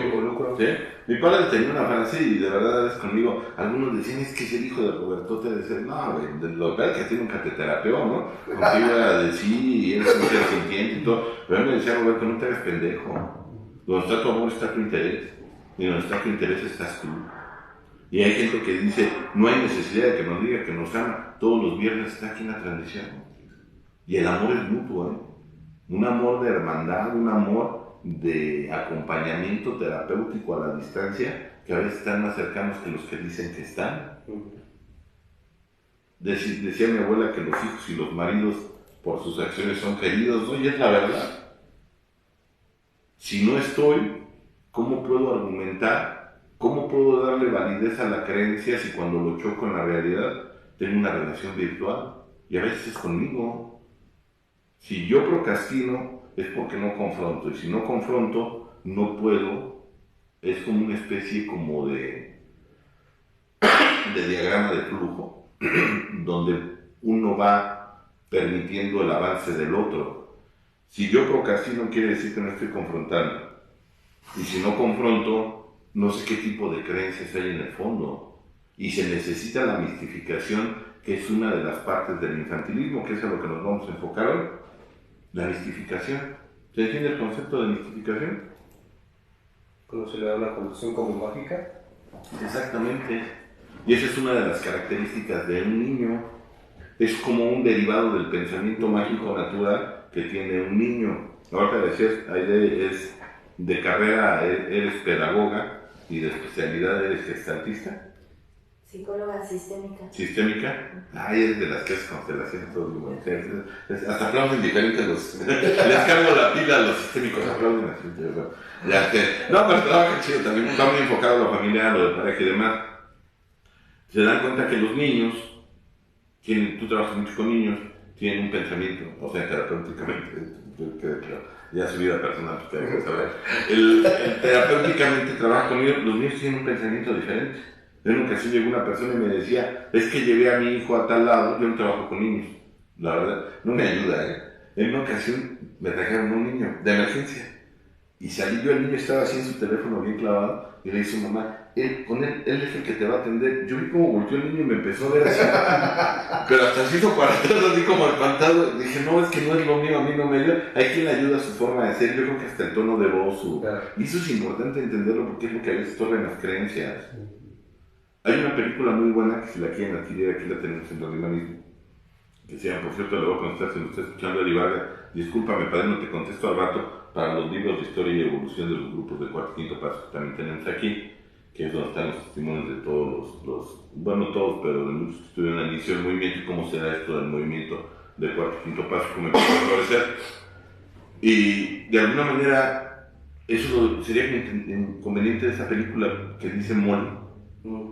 ¿Sí? Mi padre tenía una frase y de verdad es conmigo. Algunos decían, es que es el hijo de Roberto, te decía, no, güey, lo que es que tiene un cateterapeuta, ¿no? Contigo era de sí, y él es un ser sintiente y todo. Pero él me decía, Roberto, no te hagas pendejo. Donde está tu amor está tu interés. Y donde está tu interés estás tú. Y hay gente que dice, no hay necesidad de que nos diga que nos ama. Todos los viernes está aquí en la transmisión. Y el amor es mutuo, ¿eh? Un amor de hermandad, un amor de acompañamiento terapéutico a la distancia, que a veces están más cercanos que los que dicen que están. Decía mi abuela que los hijos y los maridos por sus acciones son queridos, ¿no? Y es la verdad. Si no estoy, ¿cómo puedo argumentar? ¿Cómo puedo darle validez a la creencia si cuando lo choco en la realidad tengo una relación virtual? Y a veces es conmigo. Si yo procrastino es porque no confronto, y si no confronto no puedo. Es como una especie como de diagrama de flujo donde uno va permitiendo el avance del otro. Si yo procrastino quiere decir que no estoy confrontando, y si no confronto no sé qué tipo de creencias hay en el fondo, y se necesita la mistificación, que es una de las partes del infantilismo, que es a lo que nos vamos a enfocar hoy. La mistificación. ¿Se entiende el concepto de mistificación? ¿Cómo se le da una condición como mágica? Exactamente. Y esa es una de las características de un niño. Es como un derivado del pensamiento mágico natural que tiene un niño. Ahora te decías, Aide, es de carrera, eres pedagoga y de especialidad eres gestaltista. Psicóloga sistémica. ¿Sistémica? Ay, es de las tres constelaciones, todo muy bueno. Hasta aplauden diferentes los... Les cargo la pila a los sistémicos, aplauden así. No, pero trabaja chido también, está muy enfocado a lo familiar, lo de pareja y demás. Se dan cuenta que los niños, tú trabajas mucho con niños, tienen un pensamiento, o sea, terapéuticamente, ya su vida personal, ustedes que saber. El terapéuticamente trabaja con niños, los niños tienen un pensamiento diferente. En una ocasión llegó una persona y me decía, es que llevé a mi hijo a tal lado, yo no trabajo con niños, la verdad, no me ayuda, ¿eh? En una ocasión me trajeron un niño de emergencia y salí yo, el niño estaba así en su teléfono bien clavado y le dice mamá, él es el que te va a atender. Yo vi cómo volteó el niño y me empezó a ver así, pero hasta se hizo para atrás así como espantado. Dije, no, es que no es lo mío, a mí no me ayuda. Hay quien le ayuda a su forma de ser, yo creo que hasta el tono de voz, y eso es importante entenderlo porque es lo que a veces torna las creencias. Hay una película muy buena que si la quieren adquirir, aquí la tenemos en Radio Humanismo, que se llama, por cierto, le voy a contestar si lo está escuchando Eli Vargas, discúlpame padre, no te contesto al rato, para los libros de historia y evolución de los grupos de cuarto y quinto paso que también tenemos aquí, que es donde están los testimonios de todos bueno, todos, pero de muchos que estuvieron al inicio del movimiento y cómo se da esto del movimiento de cuarto y quinto paso, cómo empezó a florecer. Y de alguna manera, eso sería inconveniente de esa película que dice Molly.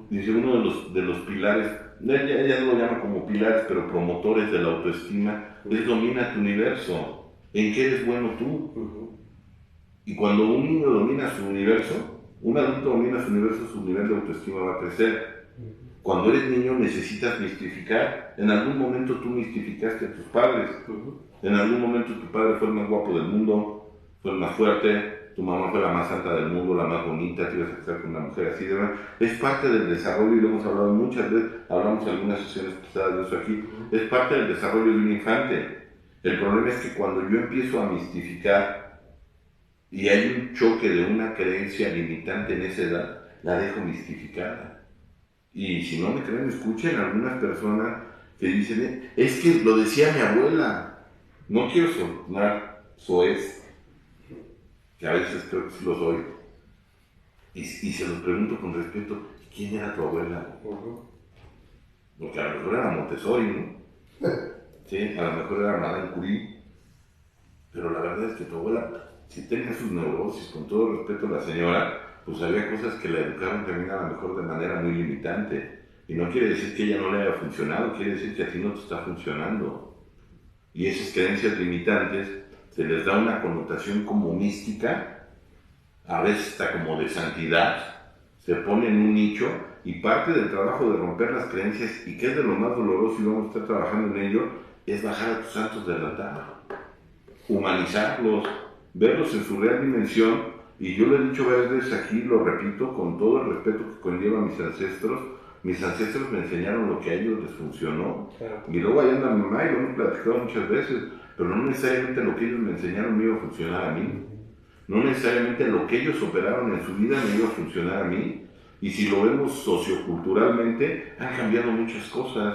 Dice uno de los pilares, ella no lo llama como pilares, pero promotores de la autoestima, es domina tu universo, ¿en qué eres bueno tú? Y cuando un niño domina su universo, un adulto domina su universo, su nivel de autoestima va a crecer. Cuando eres niño necesitas mistificar. En algún momento tú mistificaste a tus padres. En algún momento tu padre fue el más guapo del mundo, fue el más fuerte, tu mamá fue la más santa del mundo, la más bonita, te ibas a casar con una mujer así, demás. Es parte del desarrollo, y lo hemos hablado muchas veces, hablamos en algunas sesiones pasadas de eso aquí, es parte del desarrollo de un infante. El problema es que cuando yo empiezo a mistificar y hay un choque de una creencia limitante en esa edad, la dejo mistificada. Y si no me creen, escuchen a algunas personas que dicen, es que lo decía mi abuela. No quiero sonar soez, que a veces creo que sí lo soy, y se los pregunto con respeto, ¿quién era tu abuela? Porque a lo mejor era Montessori, ¿no? Sí, a lo mejor era Madame Curie, pero la verdad es que tu abuela, si tenía sus neurosis, con todo respeto a la señora, pues había cosas que la educaron también a lo mejor de manera muy limitante. Y no quiere decir que ella no le haya funcionado, quiere decir que a ti no te está funcionando. Y esas creencias limitantes se les da una connotación como mística, a veces hasta como de santidad, se pone en un nicho, y parte del trabajo de romper las creencias, y que es de lo más doloroso y vamos a estar trabajando en ello, es bajar a tus santos del altar, humanizarlos, verlos en su real dimensión. Y yo lo he dicho varias veces aquí, lo repito con todo el respeto que conlleva a mis ancestros. Mis ancestros me enseñaron lo que a ellos les funcionó. Y luego ahí anda mi mamá, y lo hemos platicado muchas veces, pero no necesariamente lo que ellos me enseñaron me iba a funcionar a mí. No necesariamente lo que ellos operaron en su vida me iba a funcionar a mí. Y si lo vemos socioculturalmente, han cambiado muchas cosas.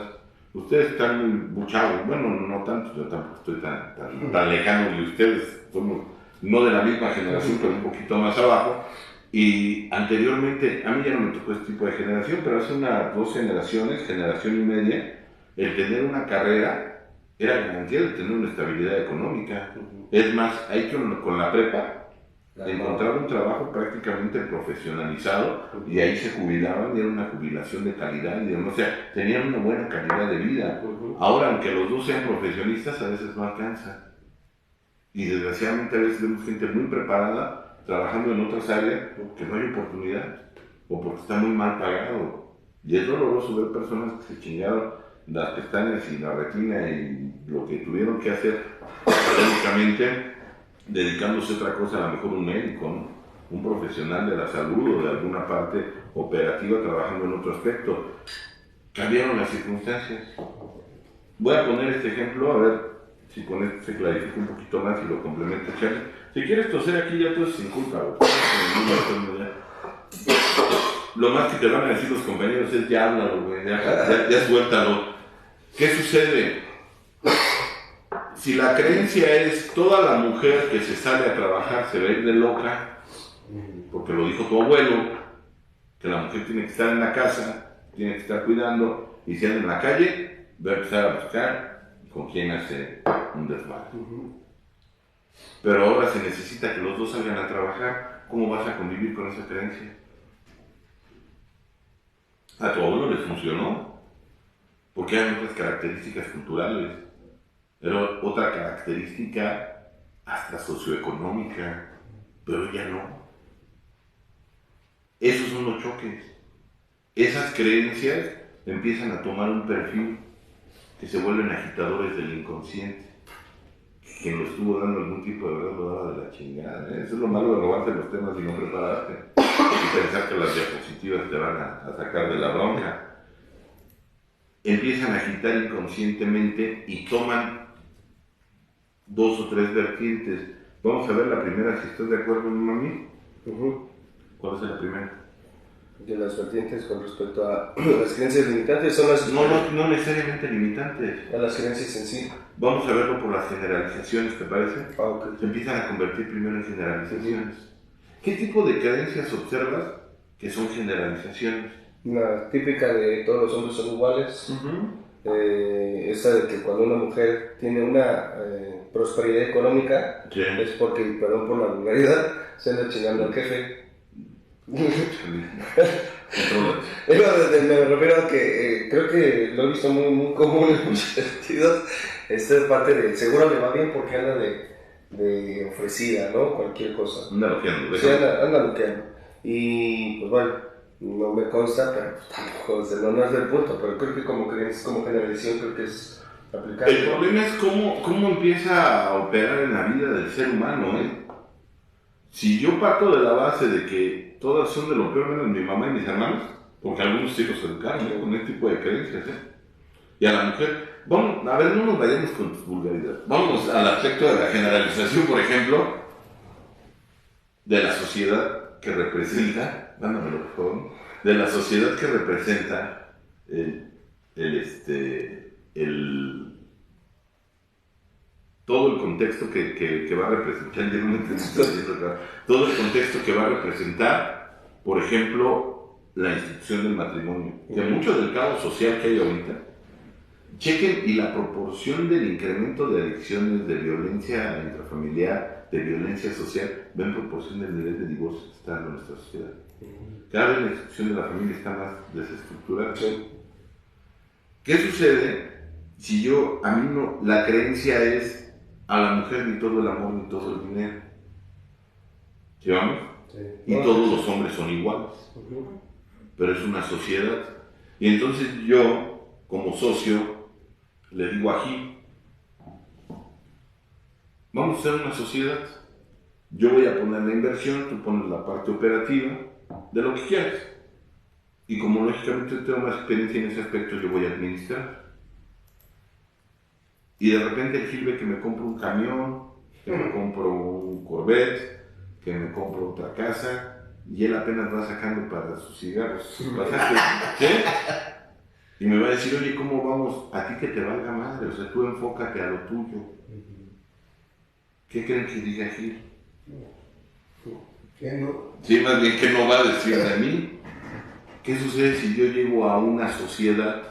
Ustedes están muy chavos, bueno, no tanto, yo tampoco estoy tan lejano de ustedes, somos no de la misma generación, pero un poquito más abajo. Y anteriormente, a mí ya no me tocó este tipo de generación, pero hace unas 2 generaciones, generación y media, el tener una carrera era garantía de tener una estabilidad económica. Es más, hay que con la prepa encontrar un trabajo prácticamente profesionalizado, y ahí se jubilaban, y era una jubilación de calidad, y o sea, tenían una buena calidad de vida. Ahora, aunque los dos sean profesionistas, a veces no alcanza. Y desgraciadamente a veces vemos gente muy preparada trabajando en otras áreas porque no hay oportunidad o porque está muy mal pagado. Y es doloroso ver personas que se chingaron las pestañas y la retina y lo que tuvieron que hacer académicamente, dedicándose a otra cosa, a lo mejor un médico, ¿no? Un profesional de la salud o de alguna parte operativa trabajando en otro aspecto. Cambiaron las circunstancias. Voy a poner este ejemplo, a ver si con esto se clarifica un poquito más y lo complementa Charlie. Si quieres toser aquí ya tú es sin culpa. Lo más que te van a decir los compañeros es ya háblalo, güey, ya suéltalo. ¿Qué sucede? Si la creencia es toda la mujer que se sale a trabajar se va a ir de loca, porque lo dijo tu abuelo, que la mujer tiene que estar en la casa, tiene que estar cuidando, y si anda en la calle, va a empezar a buscar con quién hace un desmadre. Pero ahora se necesita que los dos salgan a trabajar. ¿Cómo vas a convivir con esa creencia? A tu abuelo le funcionó, porque hay otras características culturales. Era otra característica hasta socioeconómica, pero ya no. Esos son los choques. Esas creencias empiezan a tomar un perfil que se vuelven agitadores del inconsciente. Quien lo estuvo dando algún tipo de verdad lo daba de la chingada. Eso es lo malo de robarte los temas y no prepararte. Y pensar que las diapositivas te van a sacar de la bronca. Empiezan a agitar inconscientemente y toman 2 o 3 vertientes. Vamos a ver la primera, si estás de acuerdo, mami. ¿Cuál es la primera? De las vertientes con respecto a las creencias limitantes son las... No necesariamente limitantes. A las creencias en sí. Vamos a verlo por las generalizaciones, ¿te parece? Okay. Se empiezan a convertir primero en generalizaciones. ¿Qué tipo de creencias observas que son generalizaciones? La típica de todos los hombres son iguales. Esa de que cuando una mujer tiene una prosperidad económica, sí, es porque, perdón por la vulgaridad, se anda chingando al jefe. Me refiero a que creo que lo he visto muy común en muchos sentidos. Esta es parte de seguro le va bien porque anda de ofrecida, ¿no? Cualquier cosa. Anda loqueando. Sí, anda loqueando. Y pues bueno, No me consta, pero tampoco, o sea, no es del punto, pero creo que como generación creo que es aplicable. El problema es cómo empieza a operar en la vida del ser humano, ¿eh? Si yo parto de la base de que todas son de lo peor menos mi mamá y mis hermanos, porque algunos hijos se educaron con este tipo de creencias, ¿eh? Y a la mujer, vamos, a ver, no nos vayamos con tus vulgaridades. Vamos al aspecto de la generalización, por ejemplo, de la sociedad que representa, mándamelo por favor, de la sociedad que representa todo el contexto que va a representar, todo el contexto que va a representar, por ejemplo, la institución del matrimonio, que mucho del caos social que hay ahorita, chequen, y la proporción del incremento de adicciones, de violencia intrafamiliar, de violencia social, va en proporción del nivel de divorcio que está en nuestra sociedad. Cada vez la institución de la familia está más desestructurada. ¿Qué sucede si a mí no, la creencia es a la mujer ni todo el amor ni todo el dinero? ¿Sí vamos? Sí. Y todos los hombres son iguales. Pero es una sociedad. Y entonces yo, como socio, le digo a Gil, vamos a hacer una sociedad. Yo voy a poner la inversión, tú pones la parte operativa, de lo que quieras. Y como lógicamente tengo más experiencia en ese aspecto, yo voy a administrar. Y de repente el Gil ve que me compro un camión, que me compro un Corvette, que me compro otra casa, y él apenas va sacando para sus cigarros, sus pasajes, ¿sí? Y me va a decir, oye, ¿cómo vamos? A ti que te valga madre, o sea, tú enfócate a lo tuyo. ¿Qué creen que diga Gil? ¿Qué no? Sí, más bien, ¿qué no va a decir de mí? ¿Qué sucede si yo llego a una sociedad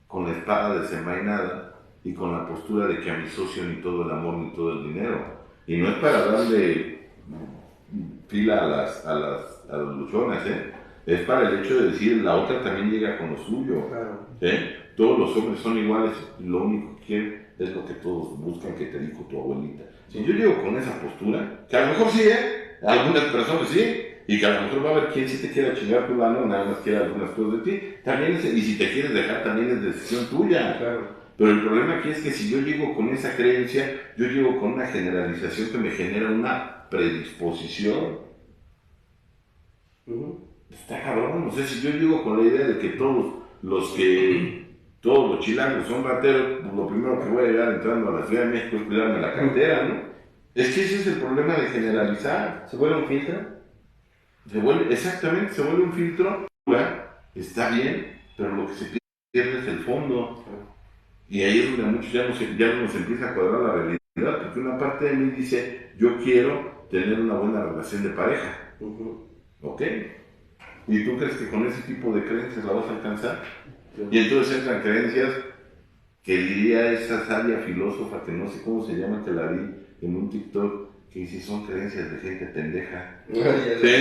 con la espada desenvainada y con la postura de que a mi socio ni todo el amor ni todo el dinero? Y no es para darle fila a los luchones, ¿eh? Es para el hecho de decir, la otra también llega con lo suyo. Claro. ¿Eh? Todos los hombres son iguales, lo único que quieren es lo que todos buscan, que te dijo tu abuelita. Si yo llego con esa postura, que a lo mejor sí, algunas personas sí, y que a lo mejor va a haber quien sí te quiera chingar tu mano, nada más quiera algunas cosas de ti, también y si te quieres dejar también es decisión tuya. Claro. Pero el problema aquí es que si yo llego con esa creencia, yo llego con una generalización que me genera una predisposición. Está cabrón, no sé, si yo llego con la idea de que todos los chilangos son rateros, pues lo primero que voy a llegar entrando a la Ciudad de México es cuidarme la cartera, ¿no? Es que ese es el problema de generalizar. ¿Se vuelve un filtro? Exactamente, se vuelve un filtro, está bien, pero lo que se pierde es el fondo. Y ahí es donde a muchos ya no nos empieza a cuadrar la realidad, porque una parte de mí dice, yo quiero tener una buena relación de pareja. ¿Ok? ¿Y tú crees que con ese tipo de creencias la vas a alcanzar? Y entonces entran creencias que diría esa sabia filósofa, que no sé cómo se llama, que la vi en un TikTok, que dice, son creencias de gente pendeja. ¿Sí?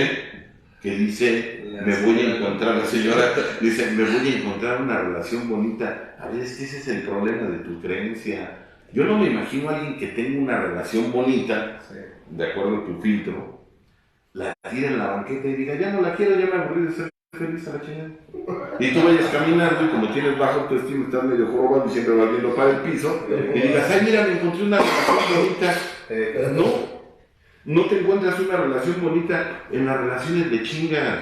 Que dice, me voy a encontrar, la señora dice, me voy a encontrar una relación bonita. A ver, es que ese es el problema de tu creencia. Yo no me imagino a alguien que tenga una relación bonita, de acuerdo a tu filtro, la tira en la banqueta y diga, ya no la quiero, ya me aburrí de ser feliz a la chingada. Y tú vayas caminando y como tienes bajo autoestima, estás medio jorobado y siempre vas viendo para el piso, y digas, ay, mira, me encontré una relación bonita. No te encuentras una relación bonita en las relaciones de chingas.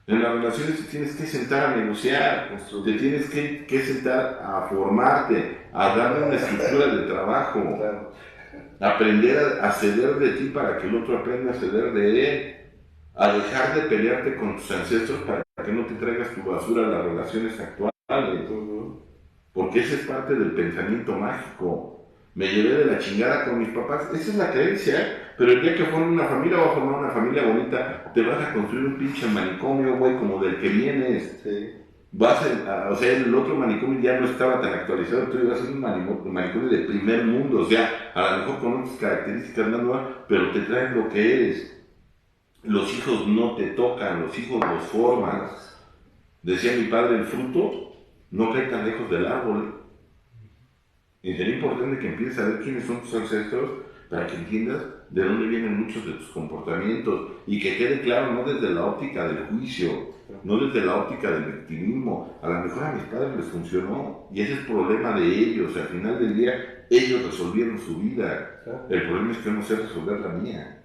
En las relaciones te tienes que sentar a negociar, te tienes que sentar a formarte, a darle una estructura de trabajo, aprender a ceder de ti para que el otro aprenda a ceder de él, a dejar de pelearte con tus ancestros para que no te traigas tu basura a las relaciones actuales, porque esa es parte del pensamiento mágico. Me llevé de la chingada con mis papás, esa es la creencia, pero el día que forme una familia, va a formar una familia bonita, te vas a construir un pinche manicomio, güey, como del que vienes. O sea, el otro manicomio ya no estaba tan actualizado, tú ibas a ser un manicomio de primer mundo, o sea, a lo mejor con otras características más nuevas, pero te traen lo que eres. Los hijos no te tocan, los hijos los forman. Decía mi padre, el fruto no cae tan lejos del árbol. Y sería importante que empieces a ver quiénes son tus ancestros para que entiendas de dónde vienen muchos de tus comportamientos y que quede claro, no desde la óptica del juicio, no desde la óptica del victimismo. A lo mejor a mis padres les funcionó y ese es el problema de ellos. Al final del día, ellos resolvieron su vida. El problema es que yo no sé resolver la mía.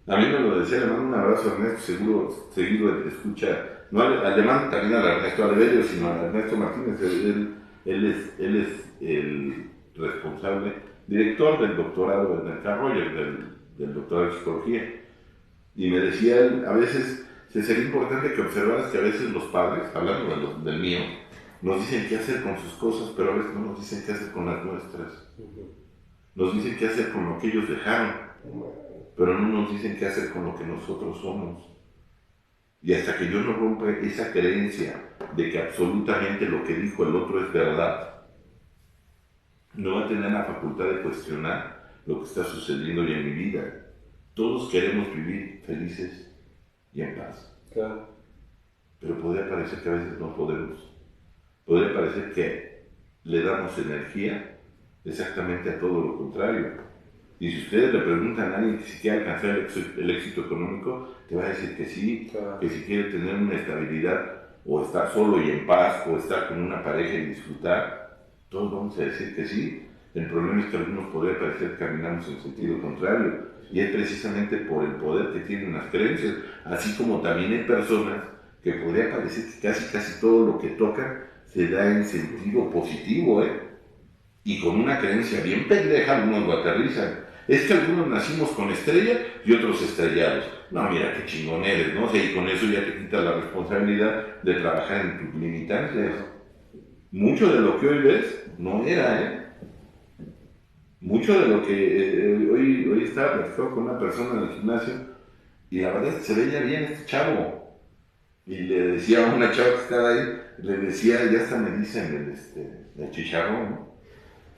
A mí me lo decía, le mando un abrazo a Ernesto, seguido escucha, no le mando también a Ernesto Alverio, sino a Ernesto Martínez. Él es el responsable, director del doctorado en desarrollo, del doctorado en psicología. Y me decía él, a veces sería importante que observaras que a veces los padres, hablando del mío, nos dicen qué hacer con sus cosas, pero a veces no nos dicen qué hacer con las nuestras. Nos dicen qué hacer con lo que ellos dejaron, pero no nos dicen qué hacer con lo que nosotros somos. Y hasta que yo no rompa esa creencia de que absolutamente lo que dijo el otro es verdad, no va a tener la facultad de cuestionar lo que está sucediendo hoy en mi vida. Todos queremos vivir felices y en paz. Claro. Pero podría parecer que a veces no podemos. Podría parecer que le damos energía exactamente a todo lo contrario. Y si ustedes le preguntan a alguien que si quiere alcanzar el éxito económico, te va a decir que sí, claro, que si quiere tener una estabilidad, o estar solo y en paz, o estar con una pareja y disfrutar, todos vamos a decir que sí. El problema es que a algunos podría parecer que caminamos en sentido contrario, y es precisamente por el poder que tienen las creencias, así como también hay personas que podría parecer que casi todo lo que tocan se da en sentido positivo, y con una creencia bien pendeja algunos lo aterrizan. Es que algunos nacimos con estrella y otros estrellados. No, mira qué chingón eres, ¿no? O sea, y con eso ya te quitas la responsabilidad de trabajar en tus limitantes. Mucho de lo que hoy ves no era, Mucho de lo que hoy estaba platicando con una persona en el gimnasio y la verdad se veía bien este chavo. Y le decía a una chava que estaba ahí, le decía, ya hasta me dicen el chicharrón, ¿no?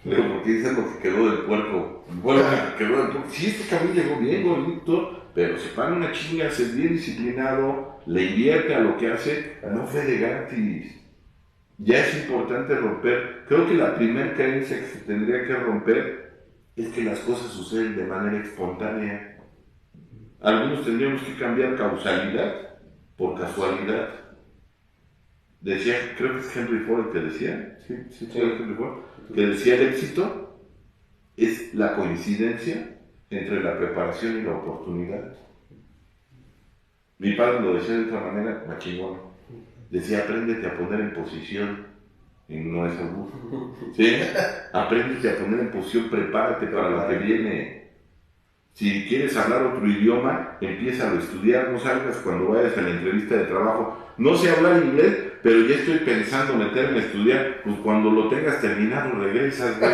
Le digo, porque dice lo que quedó del cuerpo. Bueno, que quedó del cuerpo. Sí, este cabrón llegó bien bonito, pero se para una chinga, es bien disciplinado, le invierte a lo que hace, no fue de gratis. Ya es importante romper. Creo que la primera creencia que se tendría que romper es que las cosas suceden de manera espontánea. Algunos tendríamos que cambiar causalidad por casualidad. Decía, creo que es Henry Ford el que decía, sí, Henry Ford, que decía el éxito es la coincidencia entre la preparación y la oportunidad. Mi padre lo decía de otra manera, machingón. Decía, apréndete a poner en posición, y no es albur. ¿Sí? Apréndete a poner en posición, prepárate para lo que viene. Si quieres hablar otro idioma, empieza a estudiar, no salgas cuando vayas a la entrevista de trabajo. No sé hablar inglés, pero ya estoy pensando meterme a estudiar, pues cuando lo tengas terminado regresas, güey.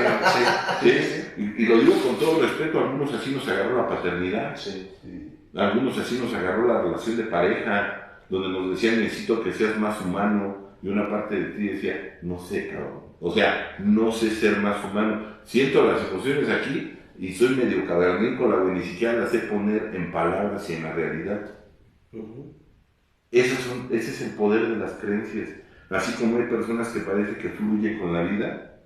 ¿Sí? Y lo digo con todo respeto, algunos así nos agarró la paternidad, algunos así nos agarró la relación de pareja, donde nos decían, necesito que seas más humano, y una parte de ti decía, no sé, cabrón, o sea, no sé ser más humano, siento las emociones aquí, y soy medio cavernícola, güey, ni siquiera las sé poner en palabras y en la realidad. Ese es el poder de las creencias. Así como hay personas que parece que fluyen con la vida,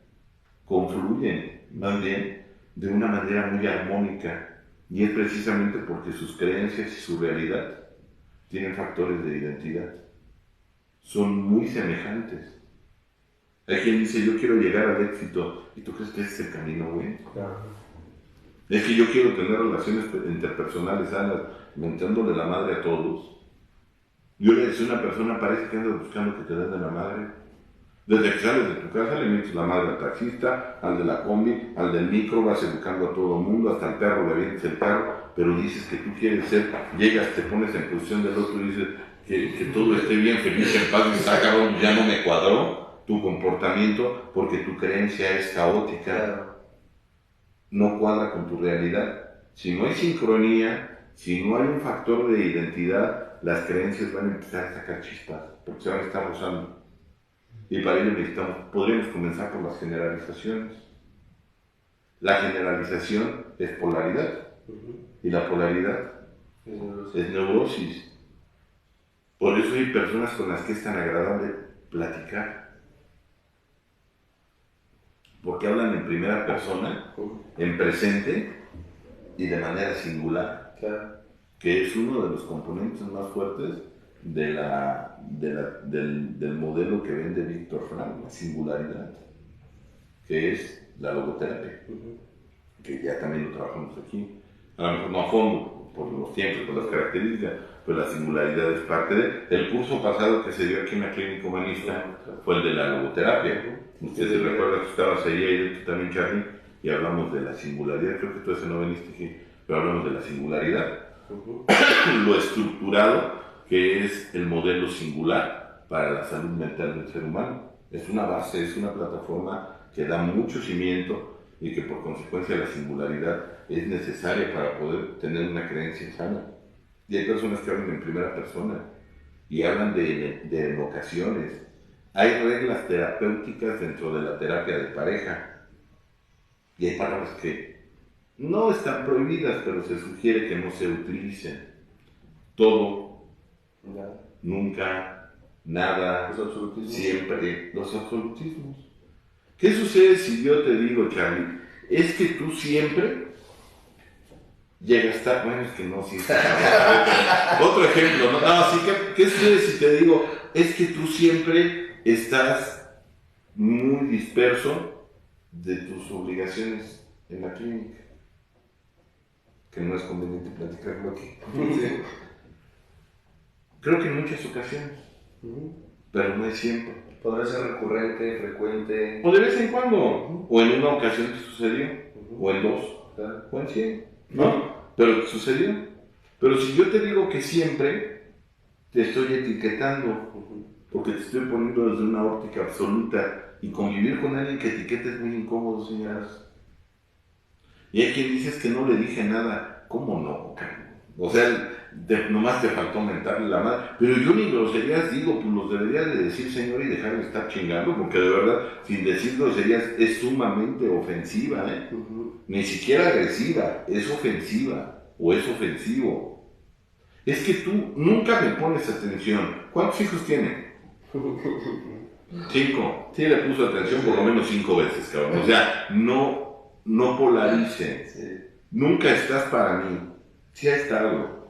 confluyen más bien de una manera muy armónica, y es precisamente porque sus creencias y su realidad tienen factores de identidad. Son muy semejantes. Hay quien dice, yo quiero llegar al éxito, ¿y tú crees que ese es el camino, güey? claro. Es que yo quiero tener relaciones interpersonales sanas, mentándole la madre a todos. Yo le decía a una persona, parece que andas buscando que te den de la madre. Desde que sales de tu casa le metes la madre al taxista, al de la combi, al del micro, vas educando a todo el mundo, hasta el perro le avientas el perro, pero dices que tú quieres ser, llegas, te pones en posición del otro y dices que todo esté bien, feliz, en paz, y cabrón, ya no me cuadró tu comportamiento porque tu creencia es caótica. Claro. No cuadra con tu realidad. Si no hay sincronía, si no hay un factor de identidad, las creencias van a empezar a sacar chispas, porque se van a estar rozando. Y para ello podríamos comenzar por las generalizaciones. La generalización es polaridad, y la polaridad es neurosis. Por eso hay personas con las que es tan agradable platicar. Porque hablan en primera persona, en presente, y de manera singular, Claro. que es uno de los componentes más fuertes del modelo que vende Víctor Frank, la singularidad, que es la logoterapia, que ya también lo trabajamos aquí, a lo mejor no a fondo, por los tiempos, por las características, pero la singularidad es parte de. El curso pasado que se dio aquí en la Clínica Humanista fue el de la logoterapia. Usted se recuerda que estabas ahí, tú también, Charlie, y hablamos de la singularidad, creo que tú ese no veniste aquí, pero hablamos de la singularidad, lo estructurado que es el modelo singular para la salud mental del ser humano. Es una base, es una plataforma que da mucho cimiento y que por consecuencia la singularidad es necesaria para poder tener una creencia sana. Y hay personas que hablan en primera persona y hablan de evocaciones. Hay reglas terapéuticas dentro de la terapia de pareja y hay palabras que no están prohibidas, pero se sugiere que no se utilicen. Todo, nunca, nada, Los absolutismos. siempre, los absolutismos. ¿Qué sucede si yo te digo, Charlie, es que tú siempre llegas tarde? Bueno, es que no, sí. Otro ejemplo, no, sí, ¿qué sucede si te digo, es que tú siempre estás muy disperso de tus obligaciones en la clínica? Que no es conveniente platicarlo aquí. Sí. Creo que en muchas ocasiones, pero no es siempre. Podrá ser recurrente, frecuente. O de vez en cuando, o en una ocasión te sucedió, o en dos, o en 100, ¿no? Pero te sucedió. Pero si yo te digo que siempre, te estoy etiquetando, porque te estoy poniendo desde una óptica absoluta, y convivir con alguien que etiqueta es muy incómodo, señoras. Y hay quien dices que no le dije nada. ¿Cómo no? O sea, nomás te faltó mentarle la madre. Pero yo ni groserías digo, pues los debería de decir, señor, y dejar de estar chingando, porque de verdad, sin decir groserías, es sumamente ofensiva, ¿eh? Ni siquiera agresiva, es ofensiva, o es ofensivo. Es que tú nunca me pones atención. ¿Cuántos hijos tiene? 5. Sí le puso atención por lo menos 5 veces, cabrón. O sea, no polarice. Nunca estás para mí. Sí ha estado.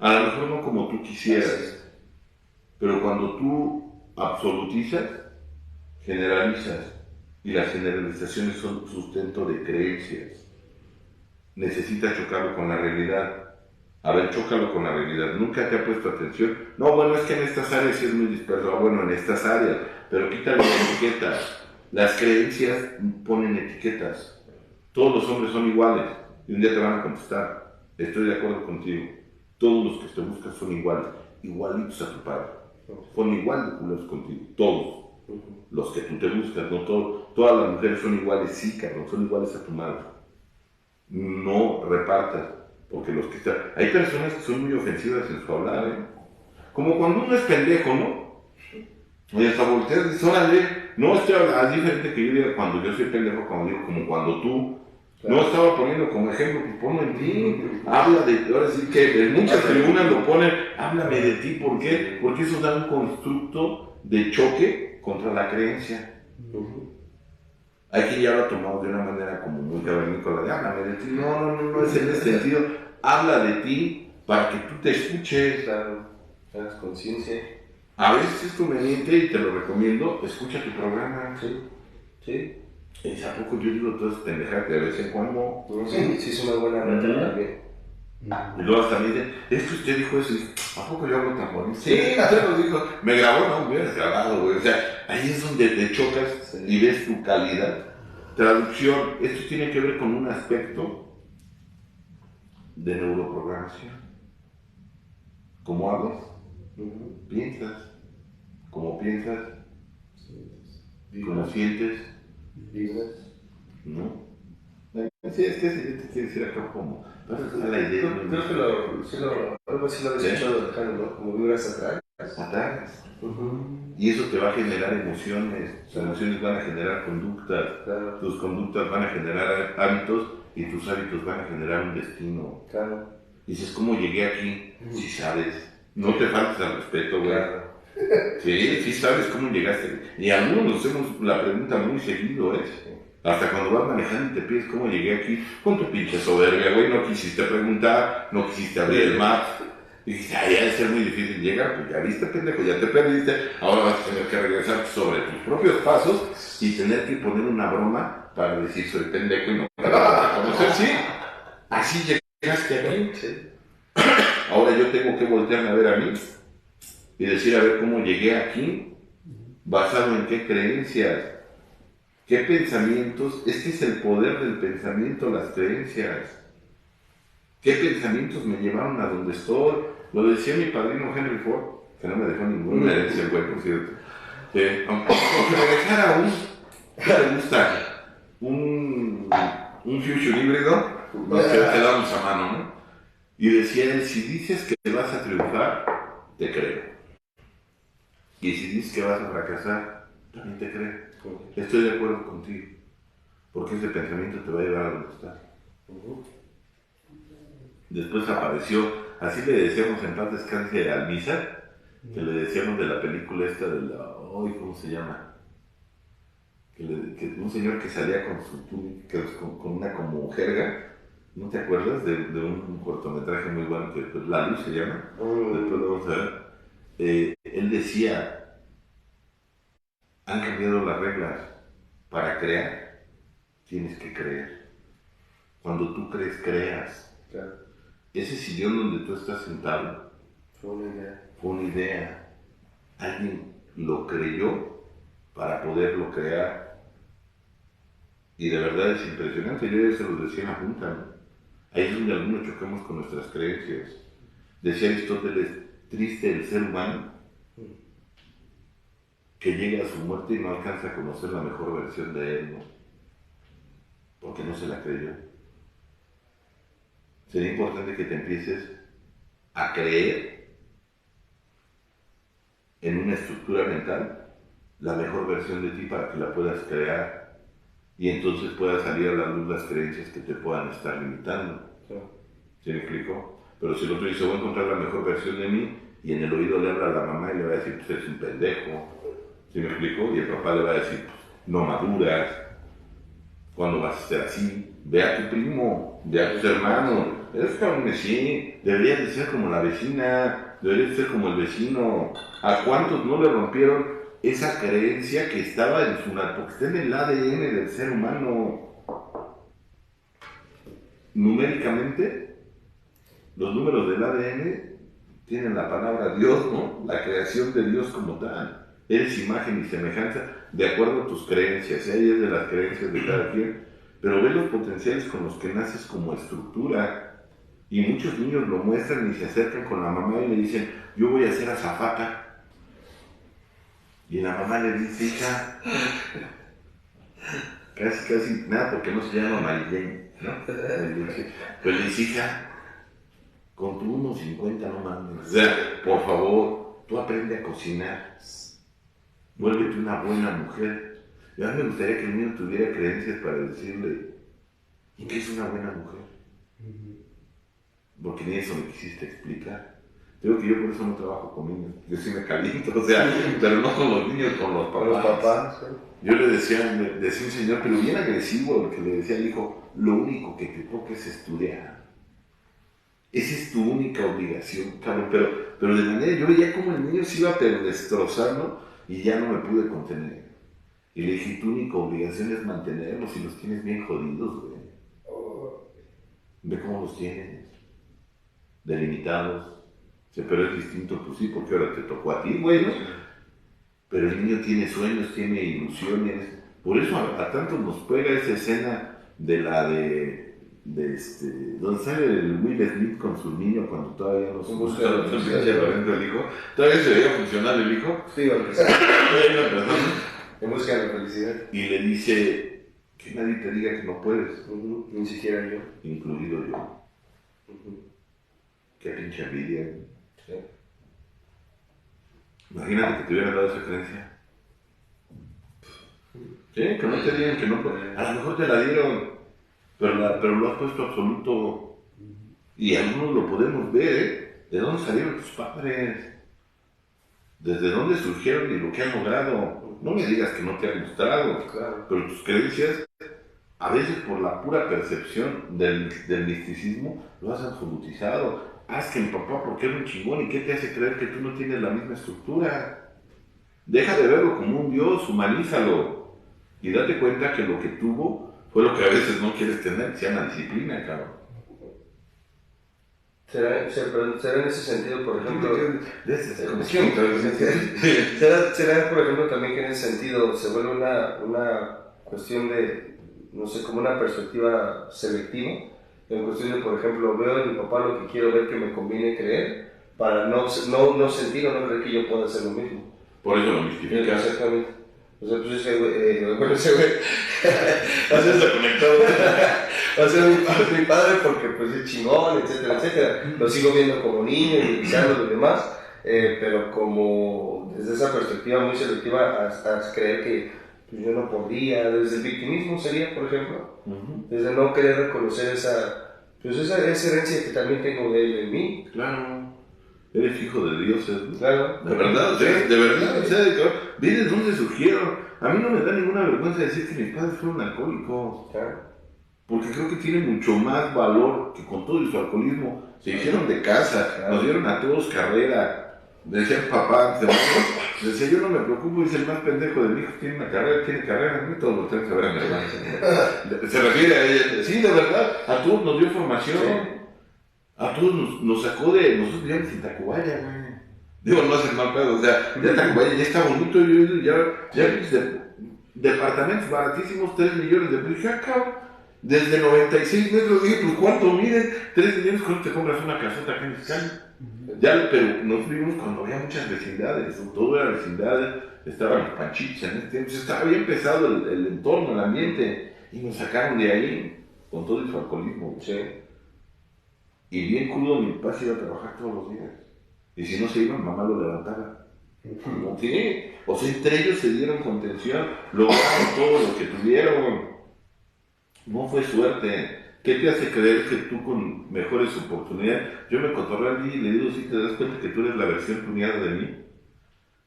A lo mejor no como tú quisieras. Pero cuando tú absolutizas, generalizas. Y las generalizaciones son sustento de creencias. Necesitas chocarlo con la realidad. A ver, chócalo con la realidad. Nunca te ha puesto atención. No, bueno, es que en estas áreas sí es muy disperso. Bueno, en estas áreas. Pero quítale las etiquetas. Las creencias ponen etiquetas. Todos los hombres son iguales. Y un día te van a contestar. Estoy de acuerdo contigo. Todos los que te buscan son iguales. Igualitos a tu padre. Son igual de culeros contigo. Todos. Los que tú te buscas, no todos. Todas las mujeres son iguales, sí, cabrón. Son iguales a tu madre. No repartas. Porque los que están... Hay personas que son muy ofensivas en su hablar, ¿eh? Como cuando uno es pendejo, ¿no? Y hasta volteas y dices, órale, no estoy hablando, es diferente que yo diga cuando yo soy pendejo, cuando digo como cuando tú. Claro. No estaba poniendo como ejemplo, pues ponlo en ti, habla de, ahora sí que en muchas tribunas lo ponen, háblame de ti, ¿por qué? Porque eso da un constructo de choque contra la creencia. Hay que ya lo tomamos de una manera como muy cavernícola de háblame de ti. No es en ese sentido. Habla de ti para que tú te escuches. Claro, hagas conciencia. A veces es conveniente y te lo recomiendo, escucha tu programa. Sí. ¿Y a poco yo digo todas pendejadas de vez en cuando? Sí, es una buena renta también. Y luego hasta me dicen, es que usted dijo eso, y ¿a poco yo hablo tan bonito? Sí, usted lo dijo, me grabó, no, me hubieras grabado, güey. O sea, ahí es donde te chocas y ves tu calidad. Traducción, esto tiene que ver con un aspecto de neuroprogramación. ¿Cómo hablas? Piensas. ¿Cómo piensas? ¿Cómo sientes? Vibras. ¿No? Sí, es que te quiere decir acá como... la idea. Creo que algo así lo habéis escuchado, Alejandro, ¿no? Como vibras atrás. Atrás. Y eso te va a generar emociones. Tus emociones van a generar conductas. Claro. Tus conductas van a generar hábitos y tus hábitos van a generar un destino. Claro. Dices, ¿cómo llegué aquí? Si sabes. No te faltes al respeto, güey. Claro. Sí sabes cómo llegaste. Y algunos nos hacemos la pregunta muy seguido, ¿eh? Hasta cuando vas manejando y te pides cómo llegué aquí, con tu pinche soberbia, güey, no quisiste preguntar, no quisiste abrir el Maps. Y dijiste, ay, ya debe ser muy difícil llegar, pues ya viste, pendejo, ya te perdiste, ahora vas a tener que regresar sobre tus propios pasos y tener que poner una broma para decir soy pendejo y no me vas a conocer, sí. Así llegaste aquí. Sí. Ahora yo tengo que voltearme a ver a mí y decir, a ver cómo llegué aquí, basado en qué creencias, qué pensamientos. Este es el poder del pensamiento, las creencias. ¿Qué pensamientos me llevaron a donde estoy? Lo decía mi padrino Henry Ford, que no me dejó ninguna herencia, el güey, por cierto. Aunque me dejara me gusta un future híbrido, nos quedamos a mano, ¿no? Y decía él, si dices que vas a triunfar, te creo. Y si dices que vas a fracasar, también te creo. Estoy de acuerdo contigo, porque ese pensamiento te va a llevar a donde estás. Después apareció, así le decíamos en paz descanse a Almizar, que le decíamos de la película esta de la, ¿cómo se llama? Que un señor que salía con su túnica, con una como jerga, ¿no te acuerdas? De un cortometraje muy bueno que pues, La Luz se llama, después lo vamos a ver. Él decía, han cambiado las reglas, para crear tienes que creer. Cuando tú crees, creas. Claro. Ese sillón donde tú estás sentado Fue una idea. fue una idea. Alguien lo creyó para poderlo crear. Y de verdad es impresionante. Yo ya se los decía en la junta, ¿no? Ahí es donde algunos chocamos con nuestras creencias. Decía Aristóteles, triste el ser humano que llega a su muerte y no alcanza a conocer la mejor versión de él, ¿no? Porque no se la creyó. Sería importante que te empieces a creer en una estructura mental la mejor versión de ti para que la puedas crear y entonces puedas salir a la luz las creencias que te puedan estar limitando. ¿Sí me explico? Pero si el otro dice, voy a encontrar la mejor versión de mí y en el oído le habla a la mamá y le va a decir, pues eres un pendejo. ¿Sí me explico? Y el papá le va a decir, pues no maduras. ¿Cuándo vas a ser así? Ve a tu primo, ve a tus hermanos. Eres cabrón, sí. Deberías de ser como la vecina, deberías de ser como el vecino. ¿A cuántos no le rompieron esa creencia que estaba en su porque está en el ADN del ser humano? Numéricamente, los números del ADN tienen la palabra Dios, ¿no? La creación de Dios como tal. Eres imagen y semejanza de acuerdo a tus creencias, ahí es de las creencias de cada quien, pero ve los potenciales con los que naces como estructura. Y muchos niños lo muestran y se acercan con la mamá y le dicen, yo voy a ser azafata. Y la mamá le dice, hija, casi, nada, porque no se llama Marilén, ¿no? Pero le dice, hija, con tu 1.50 no mames. O sea, por favor, tú aprende a cocinar. Vuélvete una buena mujer. Y a mí me gustaría que el niño tuviera creencias para decirle, ¿y qué es una buena mujer? Porque ni eso me quisiste explicar. Digo que yo por eso no trabajo con niños. Yo sí me caliento, o sea, pero no con los niños, con los papás. Con los papás. Yo le decía un señor, pero bien agresivo, que le decía al hijo, lo único que te toca es estudiar. Esa es tu única obligación, cabrón. Pero de manera, yo veía como el niño se iba pero destrozando y ya no me pude contener. Y le dije, tu única obligación es mantenerlos y los tienes bien jodidos, güey. Ve cómo los tienes. Delimitados. Sí, pero es distinto, pues sí, porque ahora te tocó a ti, güey, ¿no? Pero el niño tiene sueños, tiene ilusiones. Por eso a tanto nos pega esa escena de la donde sale el Will Smith con su niño cuando todavía no se busca el hijo. Todavía se veía funcional el hijo. Sí, en busca de la felicidad. Y le dice que nadie te diga que no puedes. Ni siquiera yo. Incluido yo. Qué pinche envidia. Sí. Imagínate que te hubieran dado esa creencia. Sí, que no te digan que no puedes. A lo mejor te la dieron, pero lo has puesto absoluto. Y algunos lo podemos ver, ¿eh? ¿De dónde salieron tus padres? ¿Desde dónde surgieron y lo que han logrado? No me digas que no te han mostrado, Claro. pero tus creencias a veces por la pura percepción del misticismo, lo has absolutizado. Haz que mi papá, porque era un chingón, ¿y qué te hace creer que tú no tienes la misma estructura? Deja de verlo como un dios, humanízalo. Y date cuenta que lo que tuvo fue lo que a veces no quieres tener, que se llama disciplina, cabrón. ¿Será en ese sentido, por ejemplo, será, por ejemplo, también que en ese sentido se vuelve una cuestión de, no sé, como una perspectiva selectiva, en cuestión de, por ejemplo, veo en mi papá lo que quiero ver que me conviene creer, para no sentir o no creer que yo pueda hacer lo mismo. Por eso lo mistificas. Exactamente. O sea, pues ese güey va a ser mi padre porque pues es chingón, etcétera, etcétera. Lo sigo viendo como niño y quizás los demás, pero como desde esa perspectiva muy selectiva hasta creer que pues, yo no podría, desde el victimismo sería, por ejemplo, desde no querer reconocer esa herencia que también tengo de él en mí. Claro. Eres hijo de dioses, ¿no? Claro. De verdad, o sea, ¿ves de dónde surgieron? A mí no me da ninguna vergüenza decir que mis padres fueron alcohólicos. Claro. Porque creo que tiene mucho más valor que con todo su alcoholismo. Se hicieron de casa, claro. Nos dieron a todos carrera. Decía el papá, decía yo no me preocupo, dice el más pendejo de mi hijo, tiene una carrera, tiene carrera, no todos los tenemos que ver a mi hermano. Se refiere a ella, sí, de verdad, a todos nos dio formación. Sí. A todos nos sacó de... Nosotros vivíamos en Tacubaya, güey. Digo, no hacen mal pedo, o sea, ya Tacubaya ya está bonito, ya departamentos baratísimos, 3 millones de pesos. Ya, cabrón, desde 96 metros, dije, pues ¿cuánto miden? 3 millones, ¿cuánto te compras una casota acá en Mexicali? Ya, pero nos vimos cuando había muchas vecindades, todo era vecindades, estaban los panchitos en este tiempo, estaba bien pesado el entorno, el ambiente, y nos sacaron de ahí con todo su alcoholismo, ¿sí? Y bien crudo, mi papá se iba a trabajar todos los días. Y si no se iba, mamá lo levantaba. ¿Sí? O sea, entre ellos se dieron contención, lograron todo lo que tuvieron. No fue suerte. ¿Qué te hace creer que tú con mejores oportunidades? Yo me cotorré al día y le digo, si te das cuenta que tú eres la versión tuneada de mí.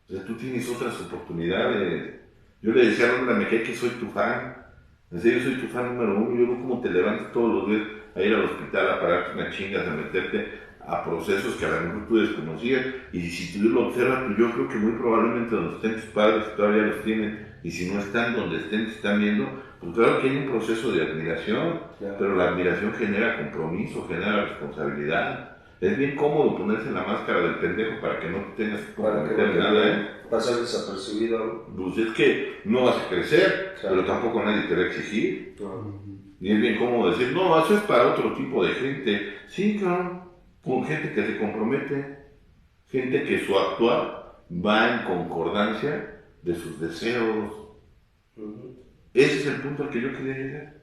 O sea, tú tienes otras oportunidades. Yo le decía a Ronda, me cae que soy tu fan. En serio, soy tu fan número 1. Yo veo cómo te levantas todos los días a ir al hospital a pararte unas chingas, a meterte a procesos que a lo mejor tú desconocías, y si tú lo observas, pues yo creo que muy probablemente donde estén tus padres todavía los tienen, y si no están donde estén, te están viendo, pues claro que hay un proceso de admiración, claro. Pero la admiración genera compromiso, genera responsabilidad. Es bien cómodo ponerse la máscara del pendejo para que no te tengas que comprometer nada, pasar desapercibido. Pues es que no vas a crecer, claro. Pero tampoco nadie te va a exigir. Y es bien cómodo decir, no, eso es para otro tipo de gente. Sí, claro, con gente que se compromete, gente que su actuar va en concordancia de sus deseos. Ese es el punto al que yo quería llegar.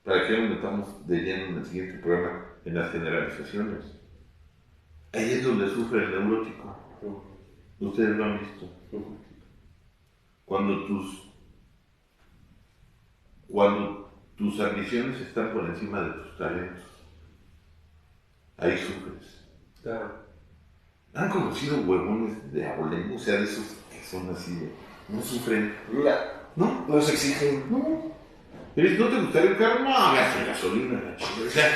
Para que nos metamos de lleno en el siguiente programa, en las generalizaciones. Ahí es donde sufre el neurótico. Ustedes lo han visto. Cuando tus ambiciones están por encima de tus talentos, ahí sufres. Claro. ¿Han conocido huevones de abolengo? O sea, de esos que son así de... no sufren. No se exigen. No. ¿No te gustaría un carro? No, hagas gasolina, la chingada. O sea,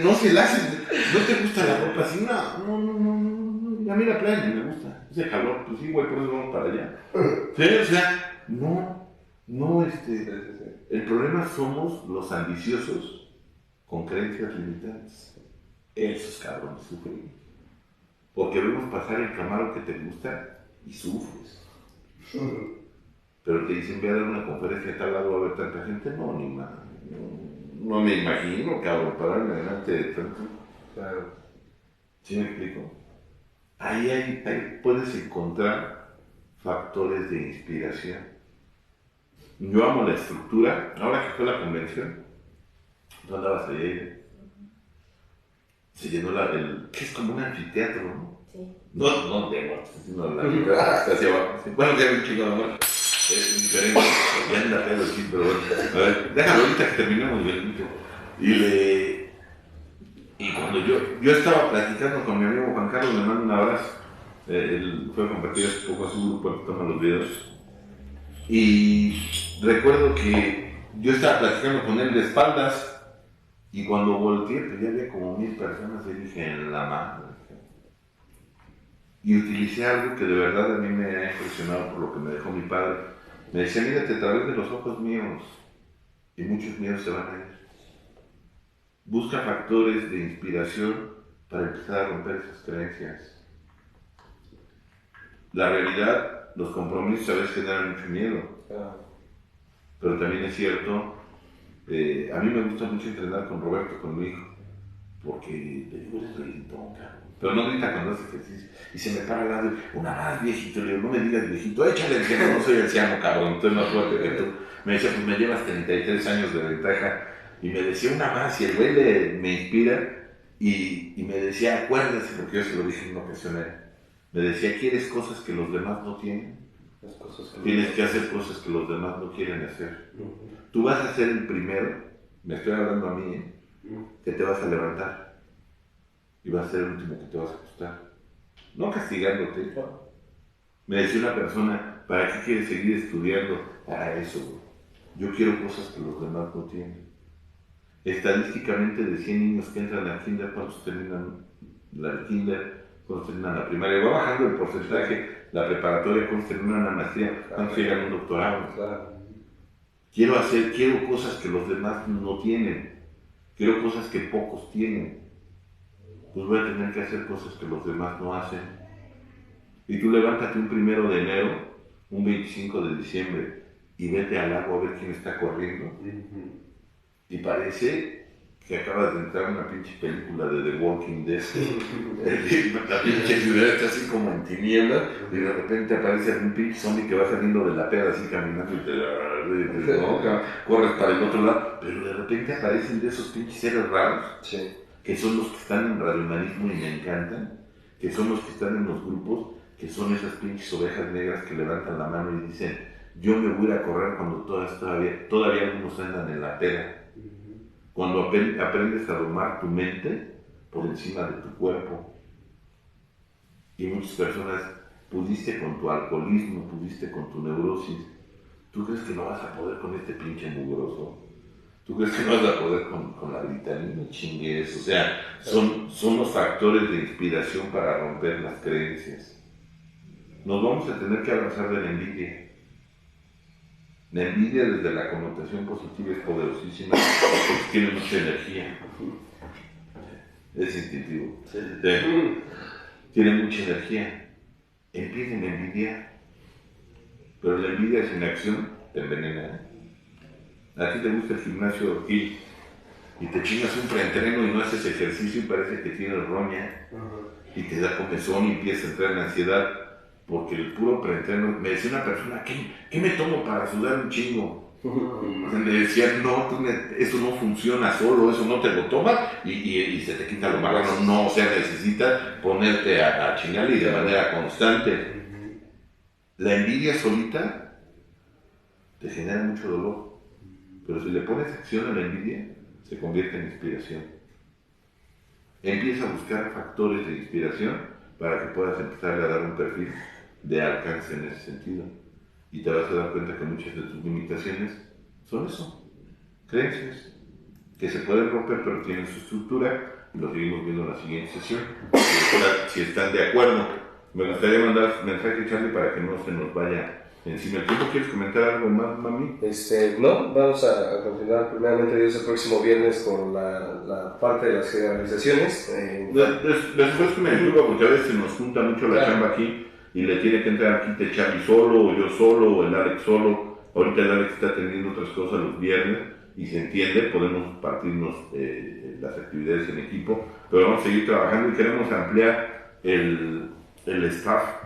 no se la hacen. ¿No te gusta la ropa así? No. A mí la playa me gusta. Ese calor, pues sí, güey, por eso vamos para allá. ¿Sí? O sea, el problema somos los ambiciosos con creencias limitantes. Esos cabrones sufren. Porque vemos pasar el Camaro que te gusta y sufres. Pero te dicen, ve a dar una conferencia a tal lado, va a haber tanta gente. No, ni más. No me imagino, cabrón, pararme delante de tanto. Claro. ¿Sí me explico? Ahí puedes encontrar factores de inspiración. Yo amo la estructura. Ahora que fue la convención, tú andabas ahí. Se llenó que es como un anfiteatro, ¿no? Sí. No, sino la hacia abajo. Bueno, que hay un chico de amor. Es diferente. Ya anda pedo aquí, pero bueno. A ver, déjalo ahorita que terminemos bien. Y cuando yo estaba platicando con mi amigo Juan Carlos, le mando un abrazo. Él fue a compartir hace poco a su grupo que toma los videos. Y recuerdo que yo estaba platicando con él de espaldas y cuando volteé, pues ya había como 1000 personas y dije, en la madre. Y utilicé algo que de verdad a mí me ha impresionado por lo que me dejó mi padre. Me decía, mírate a través de los ojos míos y muchos miedos se van a ir. Busca factores de inspiración para empezar a romper esas creencias. La realidad, los compromisos a veces generan mucho miedo. Pero también es cierto, a mí me gusta mucho entrenar con Roberto, con mi hijo, porque le digo, eres gritón, cabrón. Pero no grita cuando hace ejercicio. Y se me para al lado, una más, viejito. Le digo, no me digas viejito, échale el que no soy anciano, cabrón, estoy más fuerte que tú. Me decía, pues me llevas 33 años de ventaja. Y me decía una más, y el güey me inspira. Y me decía, acuérdese, porque yo se lo dije en una ocasión a él. Me decía, ¿quieres cosas que los demás no tienen? Tienes que hacer cosas que los demás no quieren hacer. Tú vas a ser el primero, me estoy hablando a mí, que te vas a levantar. Y vas a ser el último que te vas a acostar. No castigándote. Me decía una persona, ¿para qué quieres seguir estudiando? Para eso, güey. Yo quiero cosas que los demás no tienen. Estadísticamente, de 100 niños que entran al kinder, ¿cuántos terminan la kinder? ¿Cuántos terminan la primaria? Va bajando el porcentaje, la preparatoria, ¿cuántos terminan la maestría? ¿Cuántos llegan a un doctorado? Quiero cosas que los demás no tienen. Quiero cosas que pocos tienen. Pues voy a tener que hacer cosas que los demás no hacen. Y tú levántate un 1 de enero, un 25 de diciembre, y vete al lago a ver quién está corriendo. Y parece que acabas de entrar a una pinche película de The Walking Dead. La pinche ciudad está así como en tinieblas, y de repente aparece un pinche zombie que va saliendo de la pera así caminando y te corres para el otro lado, pero de repente aparecen de esos pinches seres raros. Sí. Que son los que están en radiohumanismo y me encantan, que son los que están en los grupos, que son esas pinches ovejas negras que levantan la mano y dicen, yo me voy a correr cuando todavía algunos andan en la pera. Cuando aprendes a domar tu mente por encima de tu cuerpo. Y muchas personas, pudiste con tu alcoholismo, pudiste con tu neurosis. ¿Tú crees que no vas a poder con este pinche mugroso? ¿Tú crees que no vas a poder con la vitamina? Chingues. O sea, son los factores de inspiración para romper las creencias. Nos vamos a tener que abrazar de la envidia. La envidia, desde la connotación positiva, es poderosísima porque tiene mucha energía. Es instintivo. Tiene mucha energía. Empiecen a envidiar. Pero la envidia sin acción te envenena. A ti te gusta el gimnasio y te chingas un preentreno y no haces ejercicio y parece que tienes roña y te da comezón y empiezas a entrar en ansiedad porque el puro preentreno. Me decía una persona, ¿qué me tomo para sudar un chingo? Le decía, no, eso no funciona solo, eso no te lo tomas y se te quita lo marrano. No, o sea, necesitas ponerte a chingar y de manera constante. La envidia solita te genera mucho dolor. Pero si le pones acción a la envidia, se convierte en inspiración. Empieza a buscar factores de inspiración para que puedas empezar a dar un perfil de alcance en ese sentido. Y te vas a dar cuenta que muchas de tus limitaciones son eso, creencias, que se pueden romper pero tienen su estructura, y lo seguimos viendo en la siguiente sesión. Si están de acuerdo, me gustaría mandar mensaje, Charlie, para que no se nos vaya encima el tiempo. ¿Quieres comentar algo más, mami? No, vamos a continuar primeramente Dios el próximo viernes con la parte de las generalizaciones. Después que me disculpa porque a veces nos junta mucho la chamba aquí y le tiene que entrar aquí de Charlie solo, o yo solo, o el Alex solo. Ahorita el Alex está atendiendo otras cosas los viernes y se entiende, podemos partirnos las actividades en equipo, pero vamos a seguir trabajando y queremos ampliar el staff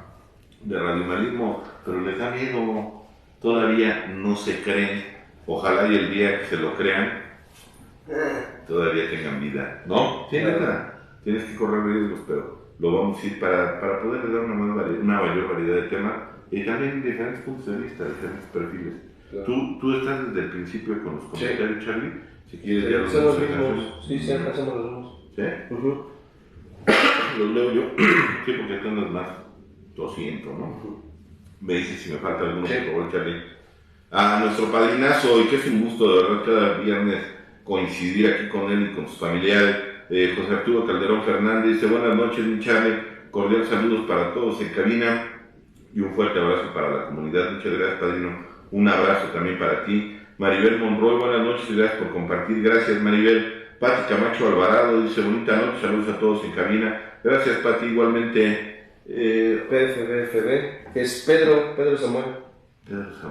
de radiohumanismo, pero les da miedo, todavía no se creen. Ojalá y el día que se lo crean todavía tengan vida, ¿no? Sí, neta, tienes que correr riesgos, pero lo vamos a ir para poderle dar una mayor variedad de temas y también diferentes puntos de vista, diferentes perfiles. Claro. ¿Tú estás desde el principio con los comentarios, sí. Charlie? Si quieres, sí, ya son los mismos. Sí, siempre hacemos los mismos. ¿Sí? Los leo yo. Sí, porque tú andas más 200, ¿no? Me dices si me falta alguno, por favor, Charlie. a nuestro padrinazo, y que es un gusto de verdad cada viernes coincidir aquí con él y con sus familiares, José Arturo Calderón Fernández. Dice: buenas noches, mi Charlie, cordial saludos para todos en cabina y un fuerte abrazo para la comunidad. Muchas gracias, padrino, un abrazo también para ti. Maribel Monroy, buenas noches y gracias por compartir. Gracias, Maribel. Pati Camacho Alvarado dice: bonita noche, saludos a todos en cabina. Gracias, Pati, igualmente. PFB, que es Pedro Samuel.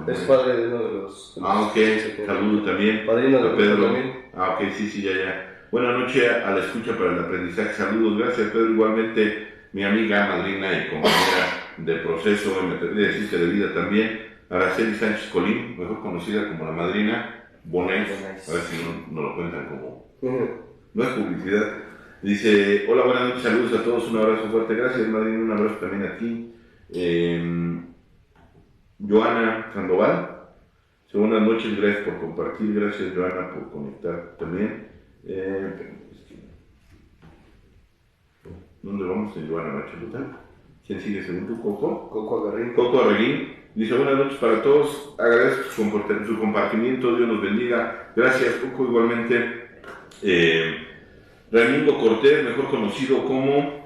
Es padre de uno de los... ok, saludo también. Padrino de Pedro también. Ok, sí, ya. Buenas noches a la escucha para el aprendizaje. Saludos, gracias, Pedro. Igualmente, mi amiga, madrina y compañera del proceso, me deciste de vida también, Araceli Sánchez Colín, mejor conocida como la madrina Bonet. A ver si no lo cuentan como... No es publicidad. Dice: hola, buenas noches, saludos a todos, un abrazo fuerte. Gracias, madrina, un abrazo también a ti. Joana Sandoval, buenas noches, gracias por compartir. Gracias, Joana, por conectar también. ¿Dónde vamos en Joana Bacheluta? ¿Quién sigue según tú? Coco Aguerrín. Coco Aguerrín dice: buenas noches para todos, agradezco su compartimiento, Dios los bendiga. Gracias, Coco, igualmente. Raimundo Cortés, mejor conocido como...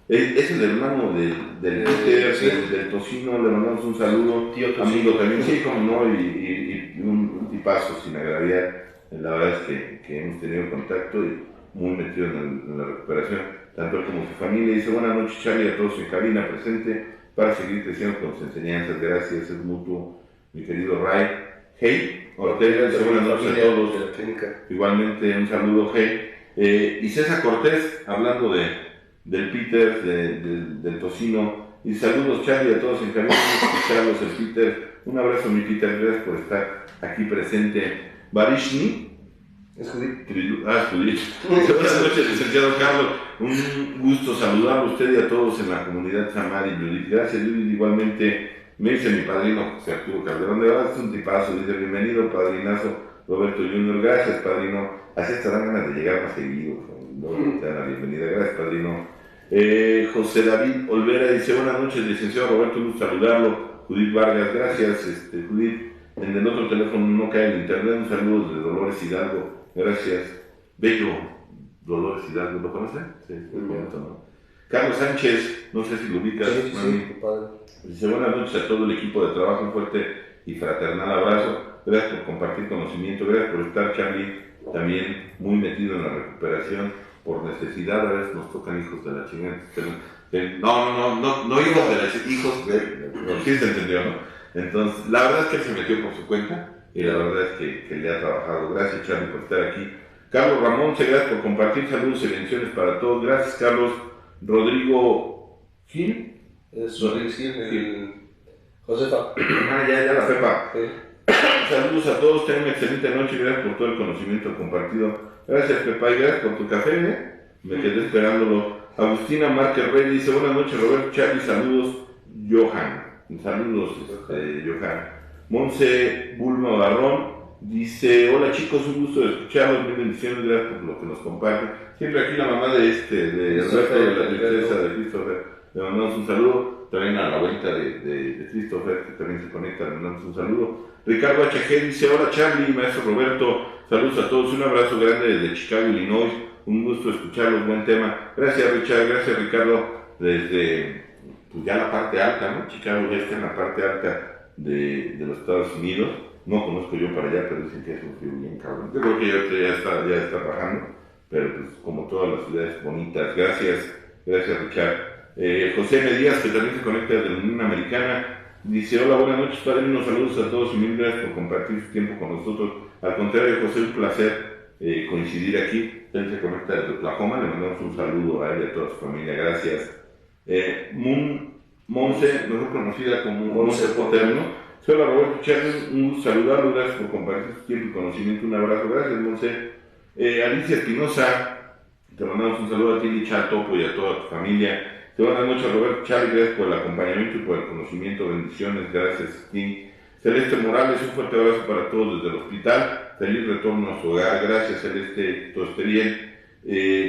es el hermano del Peter, sí. del Tocino, le mandamos un saludo. Tío Tocino. Amigo también, sí, como no, y un tipazo sin agraviar. La verdad es que hemos tenido contacto y muy metido en la recuperación, tanto él como su familia. Dice: buenas noches, Charlie, a todos en cabina presente para seguir creciendo con sus enseñanzas. Gracias, es mutuo, mi querido Ray. Hey, Ortega, dice: buenas noches a todos. Igualmente, un saludo, Hey. Y César Cortés, hablando del Peter, del Tocino, y saludos, Charlie, a todos en cabina. Escucharlos, el Peter. Un abrazo, mi Peter, gracias por estar aquí presente. Barishni. Es Judith. Es Judith. Buenas noches, licenciado Carlos. Un gusto saludarlo a usted y a todos en la comunidad Samar y Judith. Gracias, Judith. Igualmente, me dice mi padrino José Arturo Calderón. De verdad es un tipazo. Dice: bienvenido, padrinazo Roberto Junior. Gracias, padrino. Así hasta dan ganas de llegar más seguido. No te dan la bienvenida. Gracias, padrino. José David Olvera dice: buenas noches, licenciado Roberto. Un gusto saludarlo. Judith Vargas. Gracias, Judith. En el otro teléfono no cae el internet. Un saludo de Dolores Hidalgo. Gracias. Bello Dolores Hidalgo, ¿lo conoce? Sí, bonito, ¿no? Carlos Sánchez, no sé si lo ubicas. Sí, padre. Dice: buenas noches a todo el equipo de trabajo, un fuerte y fraternal abrazo. Gracias por compartir conocimiento, gracias por estar, Charlie, también muy metido en la recuperación por necesidad. A veces nos tocan hijos de la chingada. No hijos de la hijos de... Sí se entendió, ¿no? Entonces, la verdad es que él se metió por su cuenta y la verdad es que le ha trabajado. Gracias, Charlie, por estar aquí. Carlos Ramón, gracias por compartir. Saludos y bendiciones para todos. Gracias, Carlos. Rodrigo Gil. Es Rodrigo Gil, Josefa. Ya la Pepa. Sí. Saludos a todos, tengan una excelente noche. Gracias por todo el conocimiento compartido. Gracias, Pepa, y gracias por tu café, Me quedé esperándolo. Agustina Márquez Rey dice: buenas noches, Roberto, Charlie. Saludos, Johan. Saludos, Johan. Monse Bulma Barrón dice: hola chicos, un gusto de escucharlos, mil bendiciones, gracias por lo que nos comparten. Siempre aquí la mamá de Alberto, de la tristeza de Christopher, le mandamos un saludo. También a la abuelita de Christopher, que también se conecta, le mandamos un saludo. Ricardo HG dice: hola Charlie, maestro Roberto, saludos a todos, un abrazo grande desde Chicago, Illinois, un gusto escucharlos, buen tema. Gracias, Richard, gracias, Ricardo, desde pues ya la parte alta, ¿no? Chicago ya está en la parte alta de los Estados Unidos. No conozco yo para allá, pero dicen que es un frío bien cabrón. Yo creo que ya está bajando, pero pues como todas las ciudades bonitas. Gracias, Richard. José Medías, que también se conecta desde la Unión Americana, dice: hola, buenas noches, padre, unos saludos a todos y mil gracias por compartir su tiempo con nosotros. Al contrario, José, un placer coincidir aquí. Él se conecta desde Oklahoma, le mandamos un saludo a él y a toda su familia. Gracias. Monse, mejor conocida como Monse Poterno. Hola, Roberto Charles, un gusto saludarlo, gracias por compartir su tiempo y conocimiento, un abrazo. Gracias, Monse. Alicia Espinosa, te mandamos un saludo a ti, Licha Topo, y a toda tu familia. Buenas noches, Roberto Charles, gracias por el acompañamiento y por el conocimiento, bendiciones, gracias a ti. Celeste Morales, un fuerte abrazo para todos desde el hospital, feliz retorno a su hogar, gracias Celeste, todo esté bien.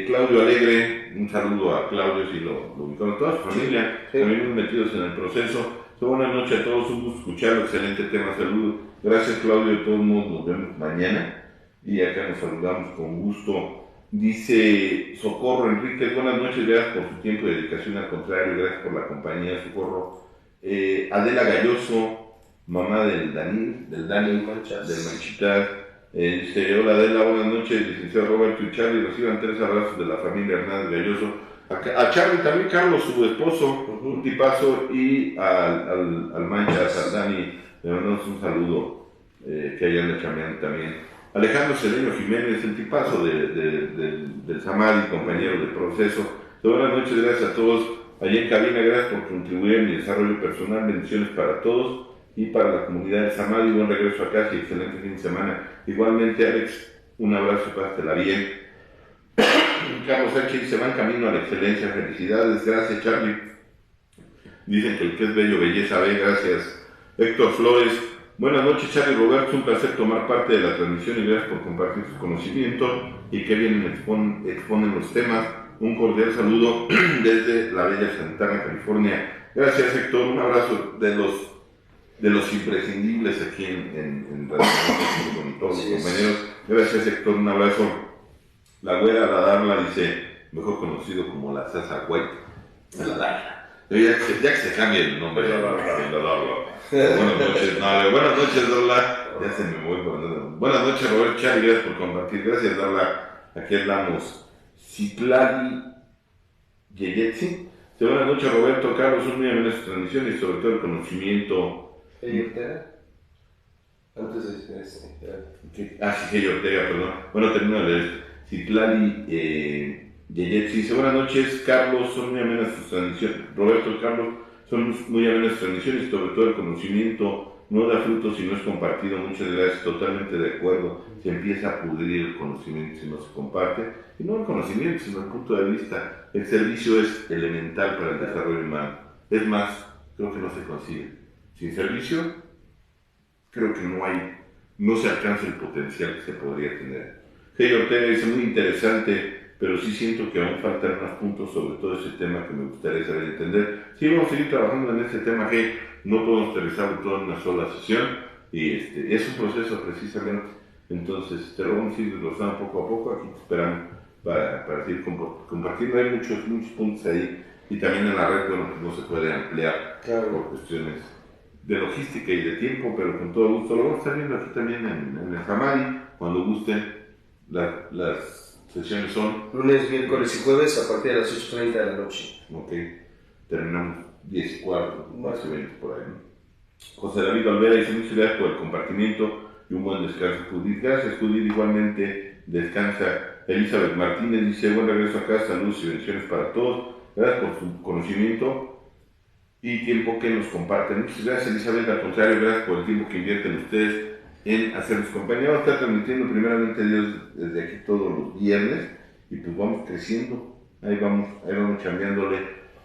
Claudio Alegre, un saludo a Claudio, si lo ubicó, a toda su familia, Sí. también muy metidos en el proceso. Buenas noches a todos, un gusto escucharlo, excelente tema, saludos. Gracias Claudio, de todos modos nos vemos mañana y acá nos saludamos con gusto. Dice Socorro Enrique, buenas noches, gracias por su tiempo y dedicación, al contrario, gracias por la compañía, Socorro. Adela Galloso, mamá del Dani Manchitas, dice, hola Adela, buenas noches, licenciado Roberto y Charlie, reciban 3 abrazos de la familia Hernández Galloso. A Charlie también, Carlos, su esposo, un tipazo, y al Manchas, al Dani, le mandamos un saludo, que hayan de chambeando también. Alejandro Cedeño Jiménez, el tipazo del Samadi, compañero de proceso. Buenas noches, gracias a todos. Allí en cabina, gracias por contribuir en mi desarrollo personal, bendiciones para todos y para la comunidad del Samadi. Buen regreso a casa y excelente fin de semana. Igualmente, Alex, un abrazo, pásatela bien. Carlos Sánchez, se van camino a la excelencia, felicidades, gracias Charlie. Dicen que el que es bello, belleza ve, gracias. Héctor Flores, buenas noches Charlie Roberto, un placer tomar parte de la transmisión y gracias por compartir sus conocimientos y que bien exponen los temas. Un cordial saludo desde la bella Santana, California. Gracias Héctor, un abrazo de los imprescindibles aquí en Radio con todos los compañeros. Gracias Héctor, un abrazo. La güera La Darla dice, mejor conocido como la Sasa White. La Darla. Ya que se cambie el nombre. La Darla. Buenas noches, buenas noches Darla. Ya se me voy por nada. Buenas noches Roberto Charlie, gracias por compartir. Gracias Darla. Aquí andamos. Citlali Yeyetsi. Buenas noches Roberto, Carlos, son muy amenas transmisiones y sobre todo el conocimiento. Antes de Sí, Gey Ortega, perdón. Bueno, termino de leer. Citlali Yeyetsi dice, buenas noches, Carlos, son muy amenas sus transmisiones. Roberto, Carlos, son muy amenas sus transmisiones y sobre todo el conocimiento no da frutos si no es compartido. Muchas gracias, totalmente de acuerdo. Se empieza a pudrir el conocimiento si no se comparte. Y no el conocimiento, sino el punto de vista. El servicio es elemental para el desarrollo humano. Es más, creo que no se consigue. Sin servicio, creo que no se alcanza el potencial que se podría tener. Gey Ortega dice, muy interesante, pero sí siento que aún faltan más puntos sobre todo ese tema que me gustaría saber entender. Sí, vamos a seguir trabajando en ese tema, Gey, no podemos aterrizarlo todo en una sola sesión, y es un proceso precisamente. Entonces, te lo vamos a ir desglosando poco a poco, aquí te esperamos para seguir compartiendo. Hay muchos puntos ahí, y también en la red, bueno, pues no se puede ampliar por cuestiones de logística y de tiempo, pero con todo gusto. Lo vamos a estar viendo aquí también en el Samadi, cuando gusten. Las sesiones son lunes, miércoles y jueves a partir de las 8:30 de la noche. Ok, terminamos 10:15, más o menos por ahí, ¿no? José David Olvera dice, muchas gracias por el compartimiento y un buen descanso, Judith. Gracias, Judith, igualmente descansa. Elizabeth Martínez dice, buen regreso a casa, saludos y bendiciones para todos. Gracias por su conocimiento y tiempo que nos comparten. Muchas gracias, Elizabeth, al contrario, gracias por el tiempo que invierten ustedes en hacernos compañía. Vamos a estar transmitiendo primeramente Dios desde aquí todos los viernes y pues vamos creciendo, ahí vamos chambeándole.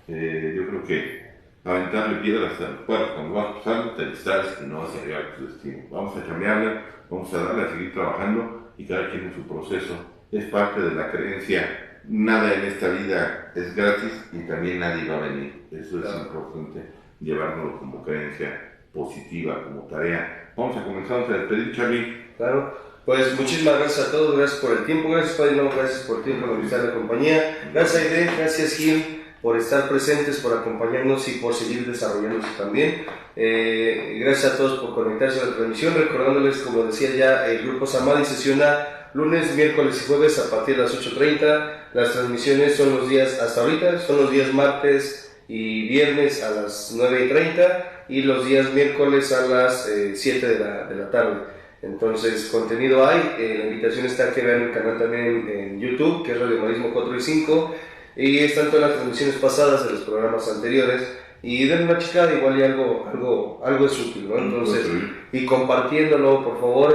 Yo creo que aventarle piedras a los cuadros cuando vas pasando te distraes y no vas a llegar a tu destino. Vamos a chambearle, vamos a darle a seguir trabajando y cada quien en su proceso. Es parte de la creencia, nada en esta vida es gratis y también nadie va a venir. Eso es importante, llevárnoslo como creencia positiva, como tarea. Vamos a comenzar a despedir, Charlie. Claro, pues muchísimas gracias a todos, gracias por el tiempo, gracias Padre, gracias por el tiempo de estar en la compañía, gracias Aide, gracias Gil por estar presentes, por acompañarnos y por seguir desarrollándose también. Gracias a todos por conectarse a la transmisión, recordándoles, como decía ya, el grupo Samadi sesiona lunes, miércoles y jueves a partir de las 8:30. Las transmisiones son los días, hasta ahorita, son los días martes y viernes a las 9:30 y los días miércoles a las 7 de la tarde. Entonces, contenido hay. La invitación está a que vean el canal también en YouTube, que es Radio Humanismo 4 y 5, y están todas las transmisiones pasadas de los programas anteriores. Y den una checada, igual y algo es útil, ¿no? Entonces, y compartiéndolo, por favor,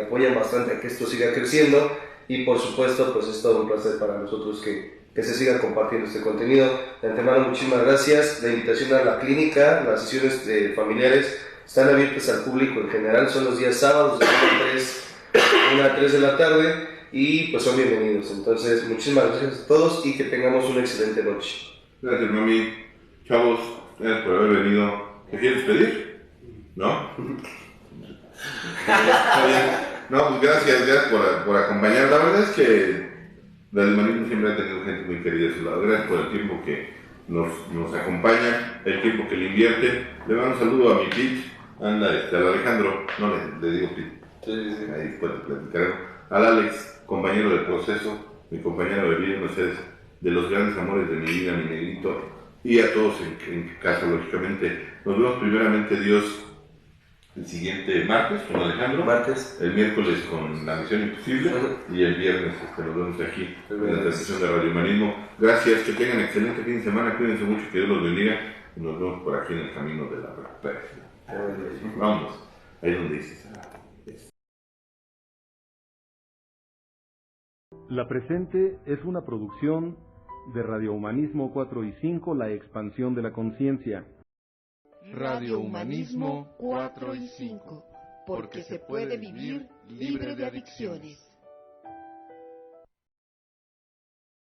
apoyan bastante a que esto siga creciendo. Y por supuesto, pues es todo un placer para nosotros que se siga compartiendo este contenido. De antemano, muchísimas gracias. La invitación a la clínica, las sesiones familiares están abiertas al público en general, son los días sábados de 1 a 3 de la tarde. y pues son bienvenidos. Entonces, muchísimas gracias a todos y que tengamos una excelente noche. Gracias, mami. Chavos, gracias por haber venido. ¿Te quieres pedir? ¿No? Está bien. No, pues gracias por acompañar. La verdad es que el humanismo siempre ha tenido gente muy querida a su lado. Gracias por el tiempo que nos acompaña, el tiempo que le invierte. Le mando un saludo a mi Pete, anda, al Alejandro, no le digo Pete. Sí. Ahí después le platicaremos. Al Alex, compañero del proceso, mi compañero de vida, Mercedes, de los grandes amores de mi vida, mi negrito, y a todos en casa, lógicamente. Nos vemos primeramente Dios el siguiente martes con Alejandro, el miércoles con La Misión Imposible y el viernes nos vemos aquí en la transmisión de Radio Humanismo. Gracias, que tengan excelente fin de semana, cuídense mucho, que Dios los bendiga y nos vemos por aquí en el camino de la recuperación. Vamos, ahí donde dices. La presente es una producción de Radio Humanismo 4 y 5, la expansión de la conciencia. Radio Humanismo 4 y 5, porque se puede vivir libre de adicciones.